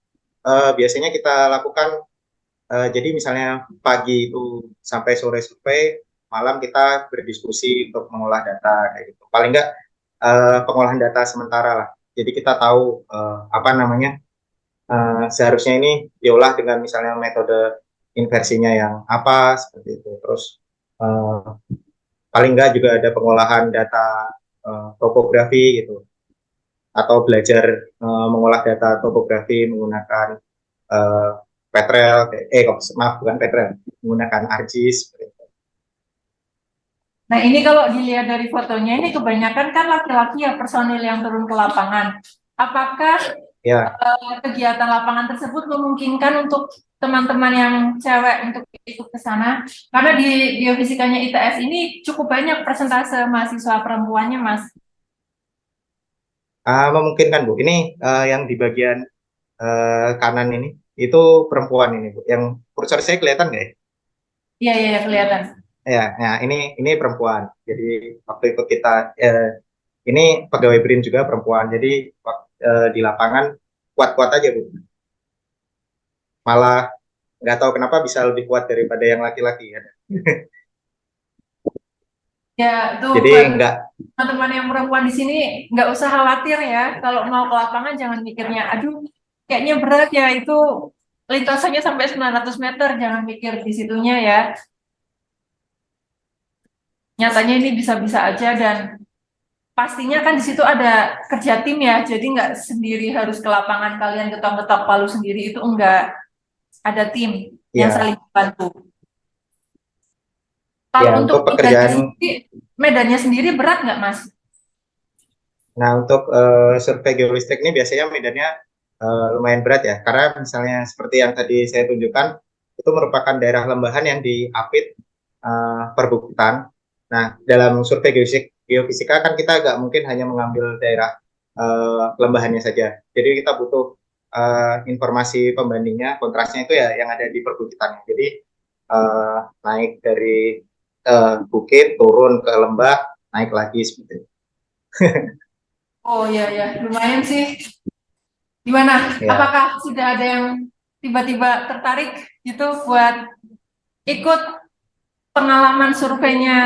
S2: biasanya kita lakukan, jadi misalnya pagi itu sampai sore survei, malam kita berdiskusi untuk mengolah data kayak gitu. Paling enggak pengolahan data sementara lah. Jadi kita tahu apa namanya, seharusnya ini diolah dengan misalnya metode inversinya yang apa seperti itu. Terus uh, paling enggak juga ada pengolahan data topografi gitu, atau belajar mengolah data topografi menggunakan uh, Petrel, maaf bukan Petrel, menggunakan ArcGIS.
S1: Nah, ini kalau dilihat dari fotonya, ini kebanyakan kan laki-laki ya personil yang turun ke lapangan. Apakah
S2: Ya,
S1: kegiatan lapangan tersebut memungkinkan untuk teman-teman yang cewek untuk ikut ke sana? Karena di biofisikanya ITS ini cukup banyak persentase mahasiswa perempuannya, Mas.
S2: memungkinkan Bu. Ini yang di bagian kanan ini itu perempuan ini Bu. Yang kursor saya kelihatan nggak ya?
S1: Iya, iya, iya, kelihatan.
S2: Ya, nah ini perempuan. Jadi waktu ikut kita ini pegawai BRIN juga perempuan. Jadi di lapangan kuat-kuat aja Bu. Malah nggak tahu kenapa bisa lebih kuat daripada yang laki-laki ya.
S1: Ya, tuh
S2: Jadi
S1: buat
S2: nggak,
S1: teman-teman yang perempuan di sini nggak usah khawatir ya. Kalau mau ke lapangan jangan mikirnya, aduh, kayaknya berat ya itu lintasannya sampai 900 meter. Jangan mikir di situnya ya. Nyatanya ini bisa-bisa aja dan pastinya kan di situ ada kerja tim ya. Jadi nggak sendiri harus ke lapangan kalian ketok-ketok palu sendiri itu enggak, ada tim yang
S2: ya,
S1: saling membantu.
S2: ya
S1: Kalau untuk
S2: untuk pekerjaan.
S1: medannya sendiri berat nggak, Mas?
S2: Nah, untuk survei geolistrik ini biasanya medannya lumayan berat ya, karena misalnya seperti yang tadi saya tunjukkan, itu merupakan daerah lembahan yang diapit perbukitan. Nah, dalam survei geofisika kan kita nggak mungkin hanya mengambil daerah lembahannya saja. Jadi kita butuh informasi pembandingnya, kontrasnya itu ya yang ada di perbukitannya. Jadi naik dari bukit, turun ke lembah, naik lagi seperti itu.
S1: Oh iya ya, lumayan sih. Gimana?
S2: Ya.
S1: Apakah sudah ada yang tiba-tiba tertarik gitu buat ikut pengalaman surveinya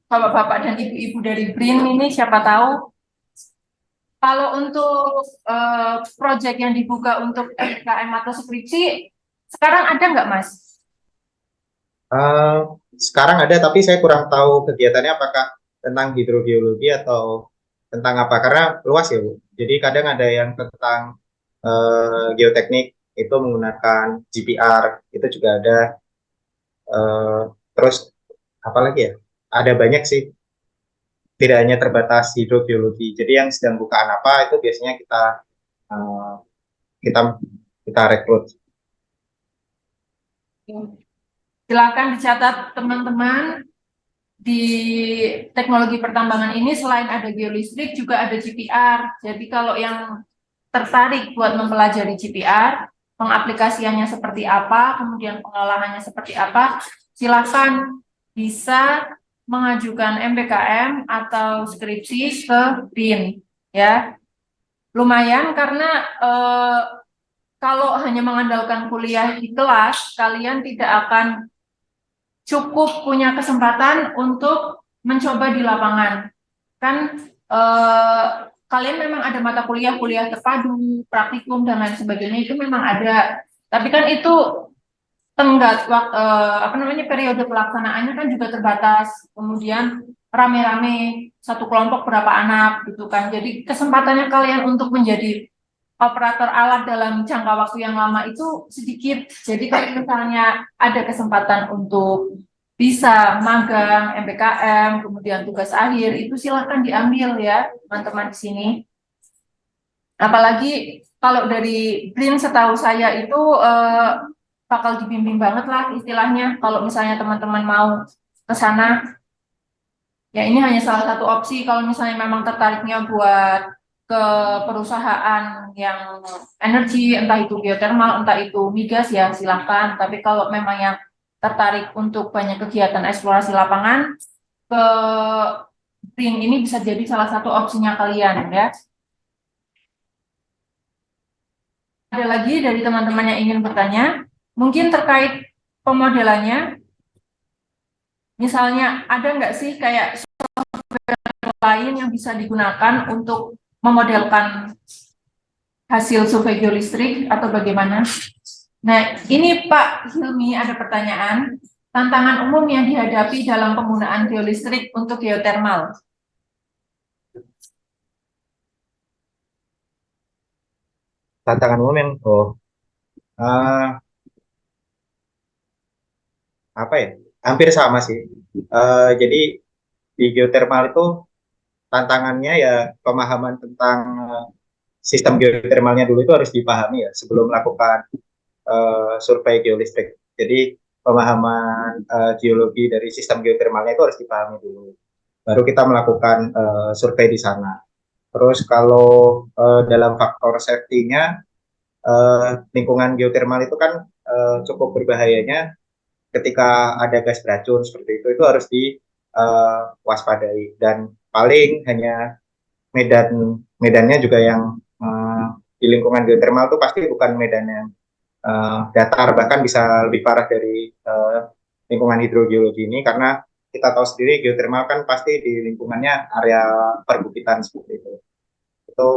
S1: bapak-bapak dan ibu-ibu dari BRIN ini? Siapa tahu kalau untuk proyek yang dibuka untuk SKM atau skripsi, sekarang ada nggak, Mas?
S2: Eh, Sekarang ada, tapi saya kurang tahu kegiatannya apakah tentang hidrogeologi atau tentang apa, karena luas ya, Bu. Jadi kadang ada yang tentang geoteknik, itu menggunakan GPR, itu juga ada. Eh, Terus apa lagi ya? Ada banyak sih, tidak hanya terbatas hidrogeologi. Jadi yang sedang bukaan apa itu biasanya eh, kita kita rekrut.
S1: Silakan dicatat teman-teman, di teknologi pertambangan ini selain ada geolistrik juga ada GPR. Jadi kalau yang tertarik buat mempelajari GPR, pengaplikasiannya seperti apa, kemudian pengolahannya seperti apa, silakan bisa mengajukan MBKM atau skripsi ke BIN, ya. Lumayan karena kalau hanya mengandalkan kuliah di kelas, kalian tidak akan cukup punya kesempatan untuk mencoba di lapangan. Kan kalian memang ada mata kuliah terpadu, praktikum dan lain sebagainya itu memang ada. Tapi kan itu tenggat apa namanya periode pelaksanaannya kan juga terbatas. Kemudian rame-rame satu kelompok berapa anak gitu kan. Jadi kesempatannya kalian untuk menjadi operator alat dalam jangka waktu yang lama itu sedikit. Jadi kalau misalnya ada kesempatan untuk bisa magang, MPKM, kemudian tugas akhir, itu silahkan diambil ya teman-teman di sini. Apalagi kalau dari BRIN setahu saya itu bakal dibimbing banget lah istilahnya kalau misalnya teman-teman mau ke sana. Ya ini hanya salah satu opsi kalau misalnya memang tertariknya buat ke perusahaan yang energi, entah itu geothermal, entah itu migas ya silahkan. Tapi kalau memang yang tertarik untuk banyak kegiatan eksplorasi lapangan, ke BRIN ini bisa jadi salah satu opsinya kalian ya. Ada lagi dari teman-teman yang ingin bertanya, mungkin terkait pemodelannya, misalnya ada nggak sih kayak lain yang bisa digunakan untuk memodelkan hasil survei geolistrik atau bagaimana? Nah, ini Pak Hilmi ada pertanyaan, tantangan umum yang dihadapi dalam penggunaan geolistrik untuk geothermal.
S2: Tantangan umum yang eh, apa ya? Hampir sama sih. Jadi di geothermal itu tantangannya ya pemahaman tentang sistem geothermalnya dulu itu harus dipahami ya sebelum melakukan survei geolistrik. Jadi pemahaman geologi dari sistem geothermalnya itu harus dipahami dulu. Baru kita melakukan survei di sana. Terus kalau dalam faktor safety-nya, lingkungan geothermal itu kan cukup berbahayanya ketika ada gas beracun seperti itu harus diwaspadai. Dan paling hanya medannya juga yang di lingkungan geothermal itu pasti bukan medan yang datar, bahkan bisa lebih parah dari lingkungan hidrogeologi ini karena kita tahu sendiri geothermal kan pasti di lingkungannya area perbukitan seperti itu. Itu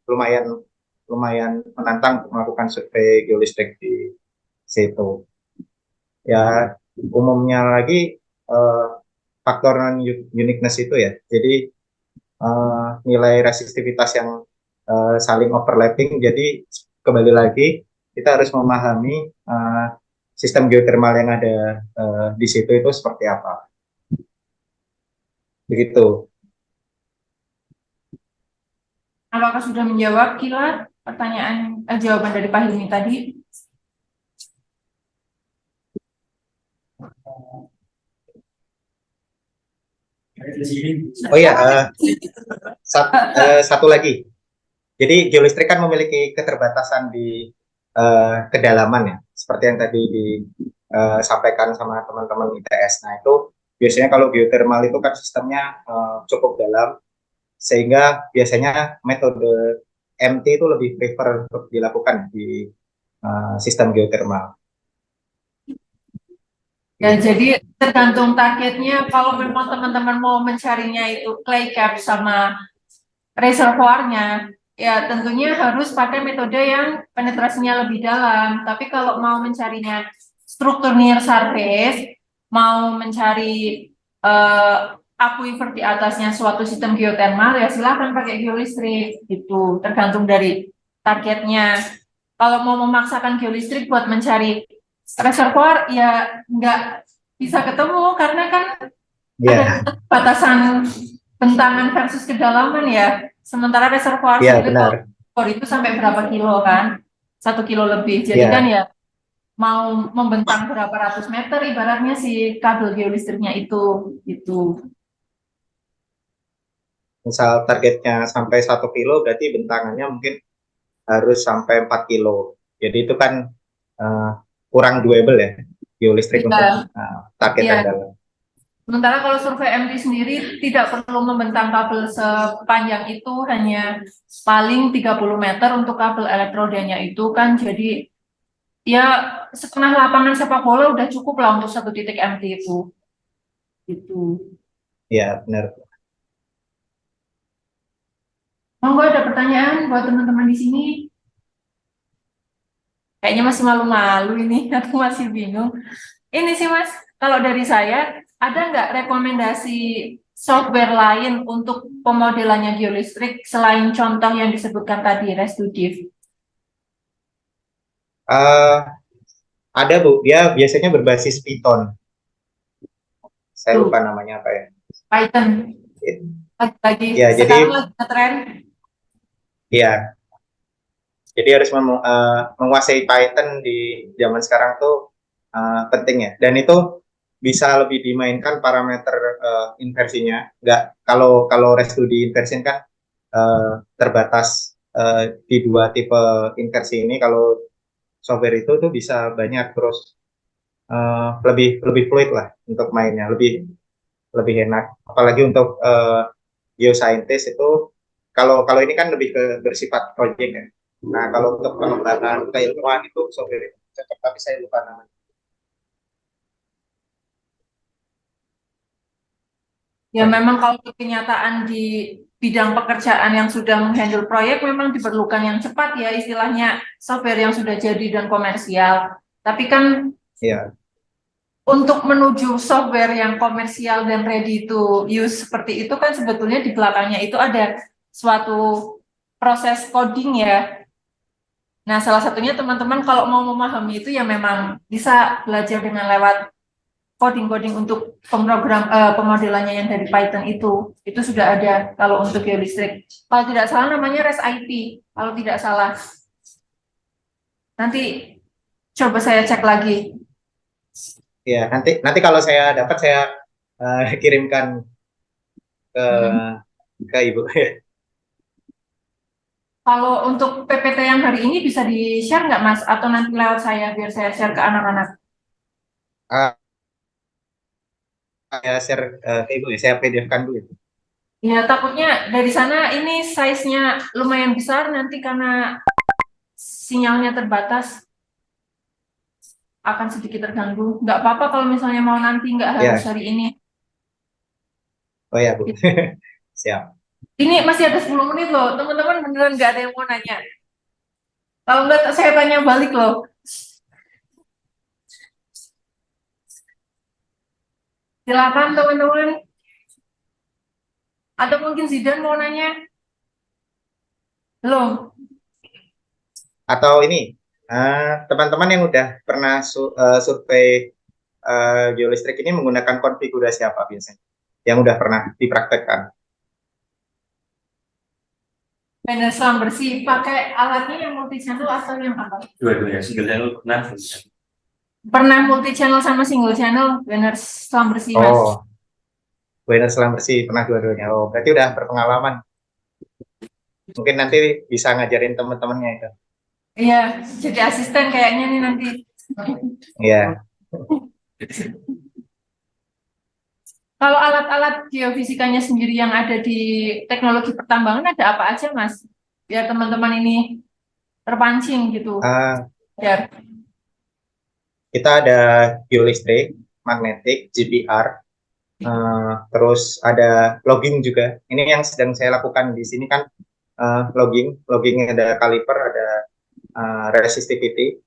S2: lumayan lumayan menantang untuk melakukan survei geolistrik di situ. Ya umumnya lagi faktor non uniqueness itu ya. Jadi nilai resistivitas yang saling overlapping. Jadi kembali lagi kita harus memahami sistem geothermal yang ada di situ itu seperti apa. Begitu.
S1: Apakah sudah menjawab Kila pertanyaan jawaban dari Pak Hilmi tadi?
S2: Oh iya, satu lagi. Jadi geolistrik kan memiliki keterbatasan di kedalaman ya, seperti yang tadi disampaikan sama teman-teman ITS. Nah itu biasanya kalau geothermal itu kan sistemnya cukup dalam, sehingga biasanya metode MT itu lebih prefer untuk dilakukan di sistem geothermal.
S1: Ya, jadi tergantung targetnya. Kalau memang teman-teman mau mencarinya itu clay cap sama reservoirnya, ya tentunya harus pakai metode yang penetrasinya lebih dalam. Tapi kalau mau mencarinya struktur near surface, mau mencari aquifer di atasnya suatu sistem geothermal, ya silakan pakai geolistrik. Gitu, tergantung dari targetnya. Kalau mau memaksakan geolistrik buat mencari reservoir ya nggak bisa ketemu karena kan
S2: Iya,
S1: ada batasan bentangan versus kedalaman ya. Sementara reservoir
S2: iya
S1: itu
S2: benar.
S1: itu sampai berapa kilo kan? 1 kilo lebih. Jadi kan
S2: Iya,
S1: ya mau membentang berapa ratus meter ibaratnya si kabel geolistriknya itu gitu.
S2: Misal targetnya sampai 1 kilo, berarti bentangannya mungkin harus sampai 4 kilo. Jadi itu kan eh, kurang doable ya, geolistrik untuk
S1: Iya,
S2: target
S1: iya.
S2: andalan.
S1: Sementara kalau survei MT sendiri tidak perlu membentang kabel sepanjang itu, hanya paling 30 meter untuk kabel elektrodanya itu kan, jadi ya setengah lapangan sepak bola udah cukup lah untuk satu titik MT itu. Gitu.
S2: Ya, benar.
S1: Monggo ada pertanyaan buat teman-teman di sini? Kayaknya masih malu-malu ini, aku masih bingung. Ini sih Mas, kalau dari saya, ada nggak rekomendasi software lain untuk pemodelannya geolistrik selain contoh yang disebutkan tadi, Restudiv?
S2: Eh, ada Bu, dia biasanya berbasis Python. Saya
S1: Tuh,
S2: lupa namanya apa ya.
S1: Python. Lagi,
S2: Ya,
S1: sekarang
S2: jadi
S1: lagi ngetren.
S2: ya, jadi harus menguasai Python di zaman sekarang tuh penting ya. Dan itu bisa lebih dimainkan parameter inversinya. Nggak, kalau kalau ResTu inversion kan terbatas di dua tipe inversi ini. Kalau software itu tuh bisa banyak, terus lebih lebih fluid lah untuk mainnya, lebih lebih enak. Apalagi untuk geoscientist itu, kalau kalau ini kan lebih ke bersifat project ya. Nah, kalau untuk pengembangan keilmuan itu software itu cocok, tapi saya lupa namanya.
S1: Ya memang kalau kenyataan di bidang pekerjaan yang sudah menghandle proyek memang diperlukan yang cepat ya, istilahnya software yang sudah jadi dan komersial. Tapi kan
S2: Iya,
S1: untuk menuju software yang komersial dan ready to use seperti itu kan sebetulnya di belakangnya itu ada suatu proses coding ya. Nah, salah satunya teman-teman kalau mau memahami itu ya memang bisa belajar dengan lewat coding-coding untuk pemodelannya yang dari Python itu sudah ada kalau untuk geolistrik. Kalau tidak salah namanya REST-IP, kalau tidak salah. Nanti coba saya cek lagi.
S2: iya. Nanti nanti kalau saya dapat, saya kirimkan ke
S1: Hmm.
S2: ke Ibu.
S1: Kalau untuk PPT yang hari ini bisa di-share nggak Mas? Atau nanti lewat saya biar saya share ke anak-anak?
S2: Ah, saya share ke Ibu ya, saya PDF-kan dulu.
S1: Ya takutnya dari sana ini size-nya lumayan besar nanti karena sinyalnya terbatas akan sedikit terganggu. Nggak apa-apa kalau misalnya mau nanti nggak harus
S2: Ya,
S1: hari ini.
S2: oh ya Bu. Siap.
S1: Ini masih ada 10 menit loh, teman-teman beneran nggak ada yang mau nanya. Kalau nggak saya tanya balik loh. Silakan teman-teman. Atau mungkin Zidan mau nanya? Belum.
S2: Atau ini, teman-teman yang udah pernah survei geolistrik ini menggunakan konfigurasi apa biasanya? Yang udah pernah dipraktekkan?
S1: Banner selang bersih. Pakai alatnya yang multi channel atau yang apa?
S3: Dua-duanya single channel pernah.
S1: Pernah multi channel sama single channel banner selang bersih Mas.
S2: Oh, Weather selang bersih, pernah dua-duanya. Oh, berarti udah berpengalaman. Mungkin nanti bisa ngajarin teman-temannya itu.
S1: Iya, jadi asisten kayaknya nih nanti.
S2: Iya.
S1: Kalau alat-alat geofisikanya sendiri yang ada di teknologi pertambangan ada apa aja Mas? Biar teman-teman ini terpancing gitu.
S2: Ah,
S1: Biar.
S2: kita ada geolistrik, magnetik, GPR, terus ada logging juga. Ini yang sedang saya lakukan di sini kan, logging ada kaliper, ada resistivity,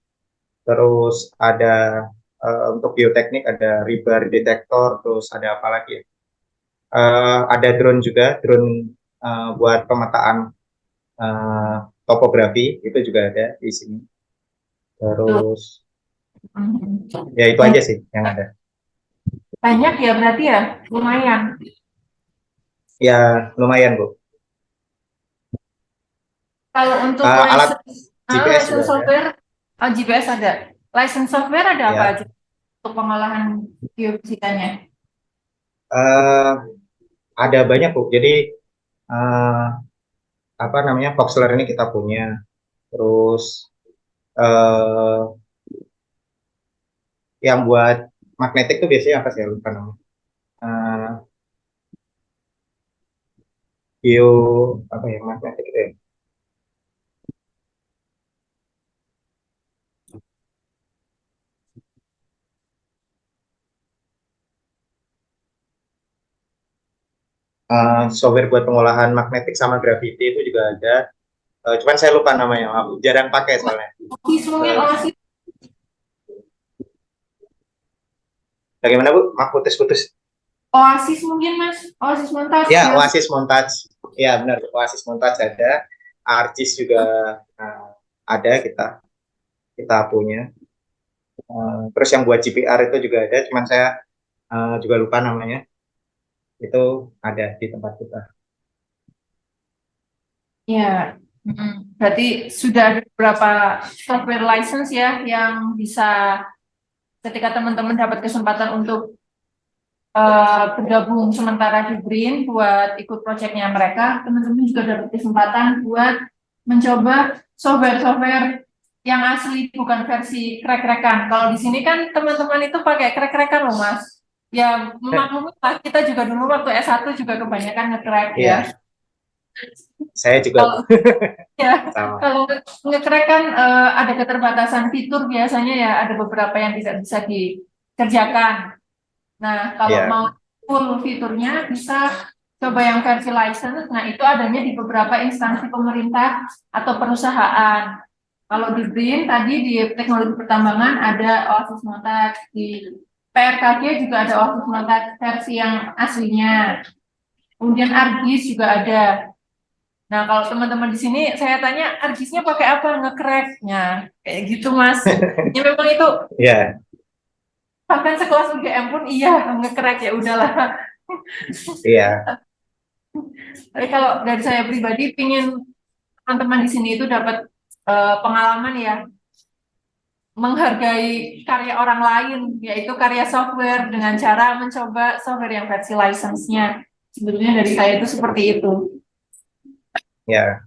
S2: terus ada untuk bioteknik ada rebar detektor, terus ada apa lagi ya? Ada drone juga, drone buat pemetaan eh, topografi itu juga ada di sini.
S1: Tuh.
S2: Terus
S1: Hmm.
S2: ya itu aja sih yang ada.
S1: Banyak ya berarti ya, lumayan.
S2: Ya lumayan Bu.
S1: Kalau untuk
S2: Alat
S1: license,
S2: GPS juga
S1: license
S2: ada.
S1: software, GPS ada. license software ada apa
S2: Ya,
S1: aja untuk pengolahan geofisikanya?
S2: ada banyak Bu. Jadi eh, apa namanya Voxler ini kita punya. Terus eh, yang buat magnetik tuh biasanya apa sih? Ya, lupa namanya. Eh, bio apa ya magnetik itu ya? Software buat pengolahan magnetik sama gravity itu juga ada. Cuman saya lupa namanya, maaf. Jarang pakai soalnya.
S1: Oasis mungkin,
S2: Eh, Bagaimana Bu? Maaf putus-putus.
S1: Oasis mungkin Mas, Oasis Montage
S2: Ya,
S1: yang
S2: Oasis Montage. Ya, benar. Oasis Montage ada. ArcGIS juga eh, ada kita kita punya. Terus yang buat GPR itu juga ada, cuman saya juga lupa namanya. Itu ada di tempat kita.
S1: ya. Berarti sudah ada beberapa software license ya yang bisa ketika teman-teman dapat kesempatan untuk bergabung sementara di BRIN buat ikut proyeknya mereka, teman-teman juga dapat kesempatan buat mencoba software-software yang asli bukan versi crack-crackan. Kalau di sini kan teman-teman itu pakai crack-crackan loh Mas. Ya memaklumi lah, kita juga dulu waktu S1 juga kebanyakan nge-crack ya.
S2: Iya, saya juga Bu.
S1: Kalau ya,
S2: Sama.
S1: kalau nge-crack kan ada keterbatasan fitur biasanya ya, ada beberapa yang tidak bisa dikerjakan. Nah, kalau
S2: Iya,
S1: mau full fiturnya bisa coba yang versi license. Nah, itu adanya di beberapa instansi pemerintah atau perusahaan. Kalau di BRIN tadi di teknologi pertambangan ada Oasis Montage, di PRKG juga ada Oasis Montage versi yang aslinya. Kemudian ArcGIS juga ada. Nah, kalau teman-teman di sini saya tanya ArcGIS-nya pakai apa nge-crack-nya? Kayak gitu, Mas. Ya memang itu
S2: iya,
S1: bahkan sekelas UGM pun iya nge-crack ya udahlah.
S2: iya.
S1: Tapi kalau dari saya pribadi, pingin teman-teman di sini itu dapat pengalaman ya, menghargai karya orang lain, yaitu karya software dengan cara mencoba software yang versi license-nya. Sebetulnya dari saya itu seperti itu.
S2: Ya.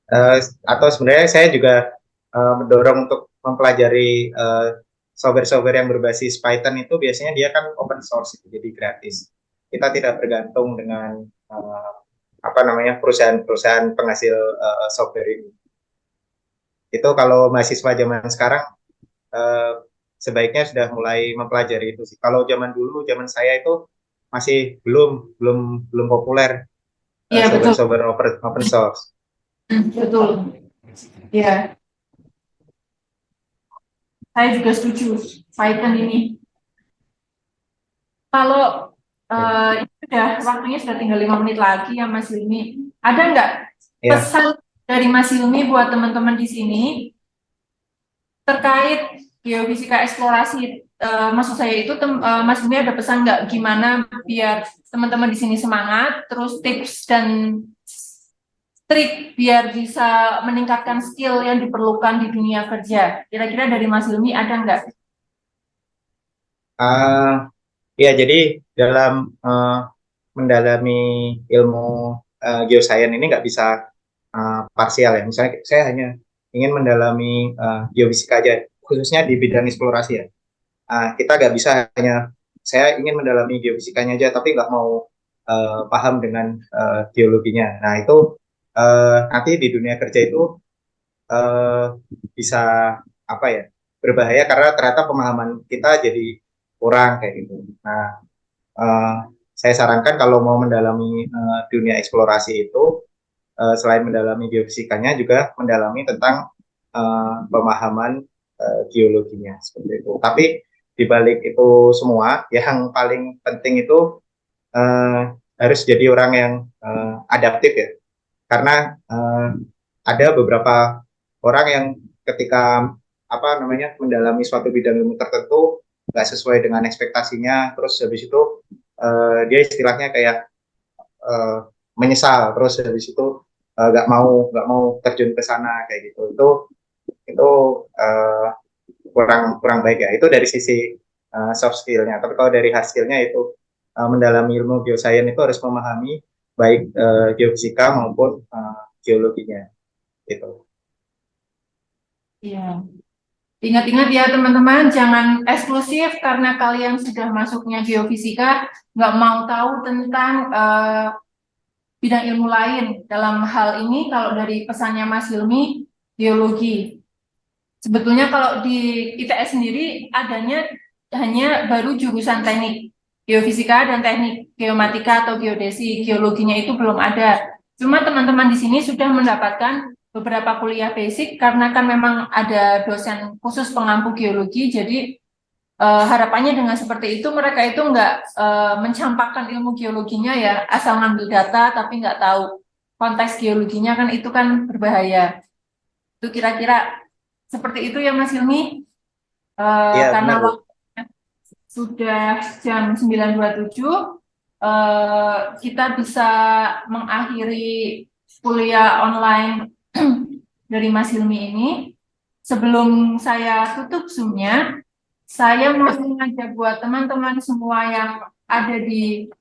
S2: Eh, atau sebenarnya saya juga mendorong untuk mempelajari software-software yang berbasis Python itu biasanya dia kan open source, jadi gratis. Kita tidak bergantung dengan apa namanya perusahaan-perusahaan penghasil software ini. Itu kalau mahasiswa zaman sekarang eh, sebaiknya sudah mulai mempelajari itu sih. Kalau zaman dulu, zaman saya itu masih belum belum belum populer
S1: Iya, betul.
S2: software-software open source.
S1: Betul. Ya, saya juga setuju. Python ini. Kalau ini sudah waktunya sudah tinggal 5 menit lagi ya Mas Hilmi. Ada nggak
S2: Ya,
S1: pesan dari Mas Hilmi buat teman-teman di sini terkait geofisika eksplorasi? Maksud saya itu Mas Hilmi ada pesan nggak gimana biar teman-teman di sini semangat, terus tips dan trik biar bisa meningkatkan skill yang diperlukan di dunia kerja. Kira-kira dari Mas Hilmi ada nggak?
S2: uh, ya jadi dalam mendalami ilmu geoscience ini nggak bisa parsial ya. Misalnya saya hanya ingin mendalami geofisika aja, khususnya di bidang eksplorasi ya. Kita nggak bisa hanya saya ingin mendalami geofisikanya aja, tapi nggak mau paham dengan geologinya. Nah itu nanti di dunia kerja itu eh, bisa apa ya berbahaya karena ternyata pemahaman kita jadi kurang kayak gitu. Nah, eh, saya sarankan kalau mau mendalami dunia eksplorasi itu selain mendalami geofisikanya juga mendalami tentang pemahaman geologinya seperti itu. Tapi di balik itu semua, yang paling penting itu eh, harus jadi orang yang adaptif ya, karena ada beberapa orang yang ketika apa namanya mendalami suatu bidang ilmu tertentu nggak sesuai dengan ekspektasinya, terus habis itu dia istilahnya kayak uh, menyesal, terus habis itu nggak mau terjun ke sana kayak gitu. Itu itu kurang baik ya. Itu dari sisi soft skill-nya. Tapi kalau dari hard skill-nya itu mendalami ilmu geosains itu harus memahami baik geofisika maupun geologinya. Gitu.
S1: Iya. Ingat-ingat ya teman-teman, jangan eksklusif karena kalian sudah masuknya geofisika, nggak mau tahu tentang bidang ilmu lain. Dalam hal ini, kalau dari pesannya Mas Hilmi, geologi. Sebetulnya kalau di ITS sendiri adanya hanya baru jurusan teknik, geofisika dan teknik geomatika atau geodesi, geologinya itu belum ada. Cuma teman-teman di sini sudah mendapatkan beberapa kuliah basic karena kan memang ada dosen khusus pengampu geologi, jadi harapannya dengan seperti itu mereka itu nggak mencampakkan ilmu geologinya ya, asal ngambil data tapi nggak tahu konteks geologinya, kan itu kan berbahaya. Itu kira-kira seperti itu ya Mas Hilmi.
S2: Iya,
S1: Karena
S2: benar, Bu.
S1: waktunya sudah jam 9.27, kita bisa mengakhiri kuliah online dari Mas Hilmi ini. Sebelum saya tutup Zoom-nya, saya mau mengajak buat teman-teman semua yang ada di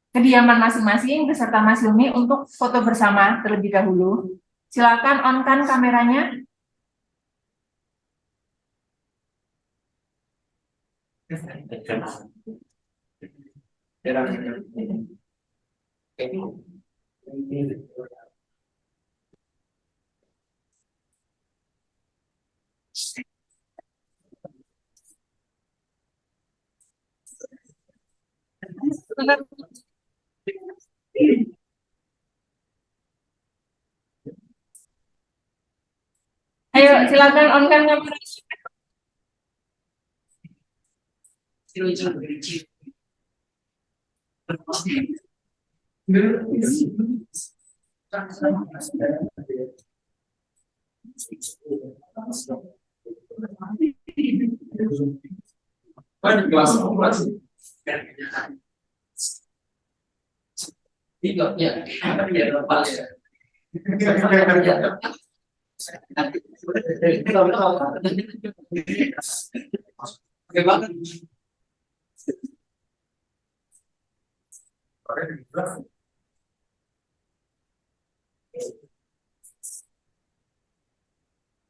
S1: kediaman masing-masing beserta Mas Hilmi untuk foto bersama terlebih dahulu. Silakan on-kan kameranya. Ayo silakan on-kan kamera.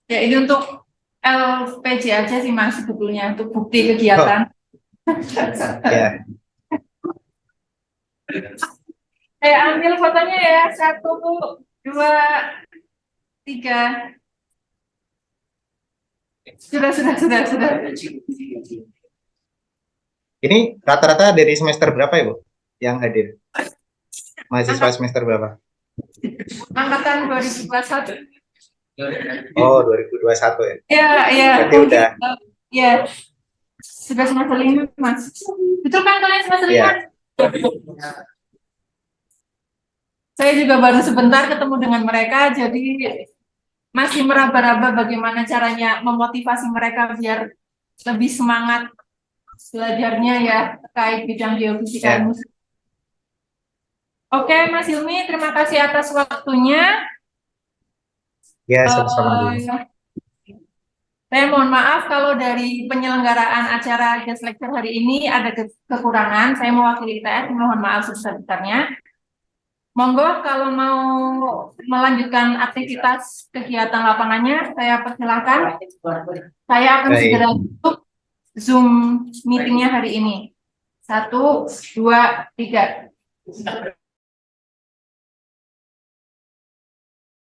S1: Ya, ini untuk LPG aja sih Mas sebetulnya, untuk bukti kegiatan.
S2: Ya,
S1: Saya ambil fotonya ya, 1, 2, 3. Sudah.
S2: ini rata-rata dari semester berapa ya, Bu? Yang hadir? Mahasiswa semester berapa?
S1: Angkatan 2021.
S2: Oh, 2021 ya.
S1: Iya.
S2: Berarti udah.
S1: Ya, sudah semester 5, Mas. Betul kan kalian semester 5?
S2: Iya.
S1: Saya juga baru sebentar ketemu dengan mereka, jadi masih meraba-raba bagaimana caranya memotivasi mereka biar lebih semangat belajarnya ya terkait bidang geofisika.
S2: Ya.
S1: Oke, Mas Hilmi, terima kasih atas waktunya.
S2: Ya, sama-sama, Bu.
S1: Saya mohon maaf kalau dari penyelenggaraan acara guest lecture hari ini ada kekurangan. Saya mewakili ITS, mohon maaf sebesar-besarnya. Monggo kalau mau melanjutkan aktivitas kegiatan lapangannya, saya persilahkan. Saya akan
S2: Baik.
S1: segera tutup Zoom meetingnya hari ini. 1, 2, 3.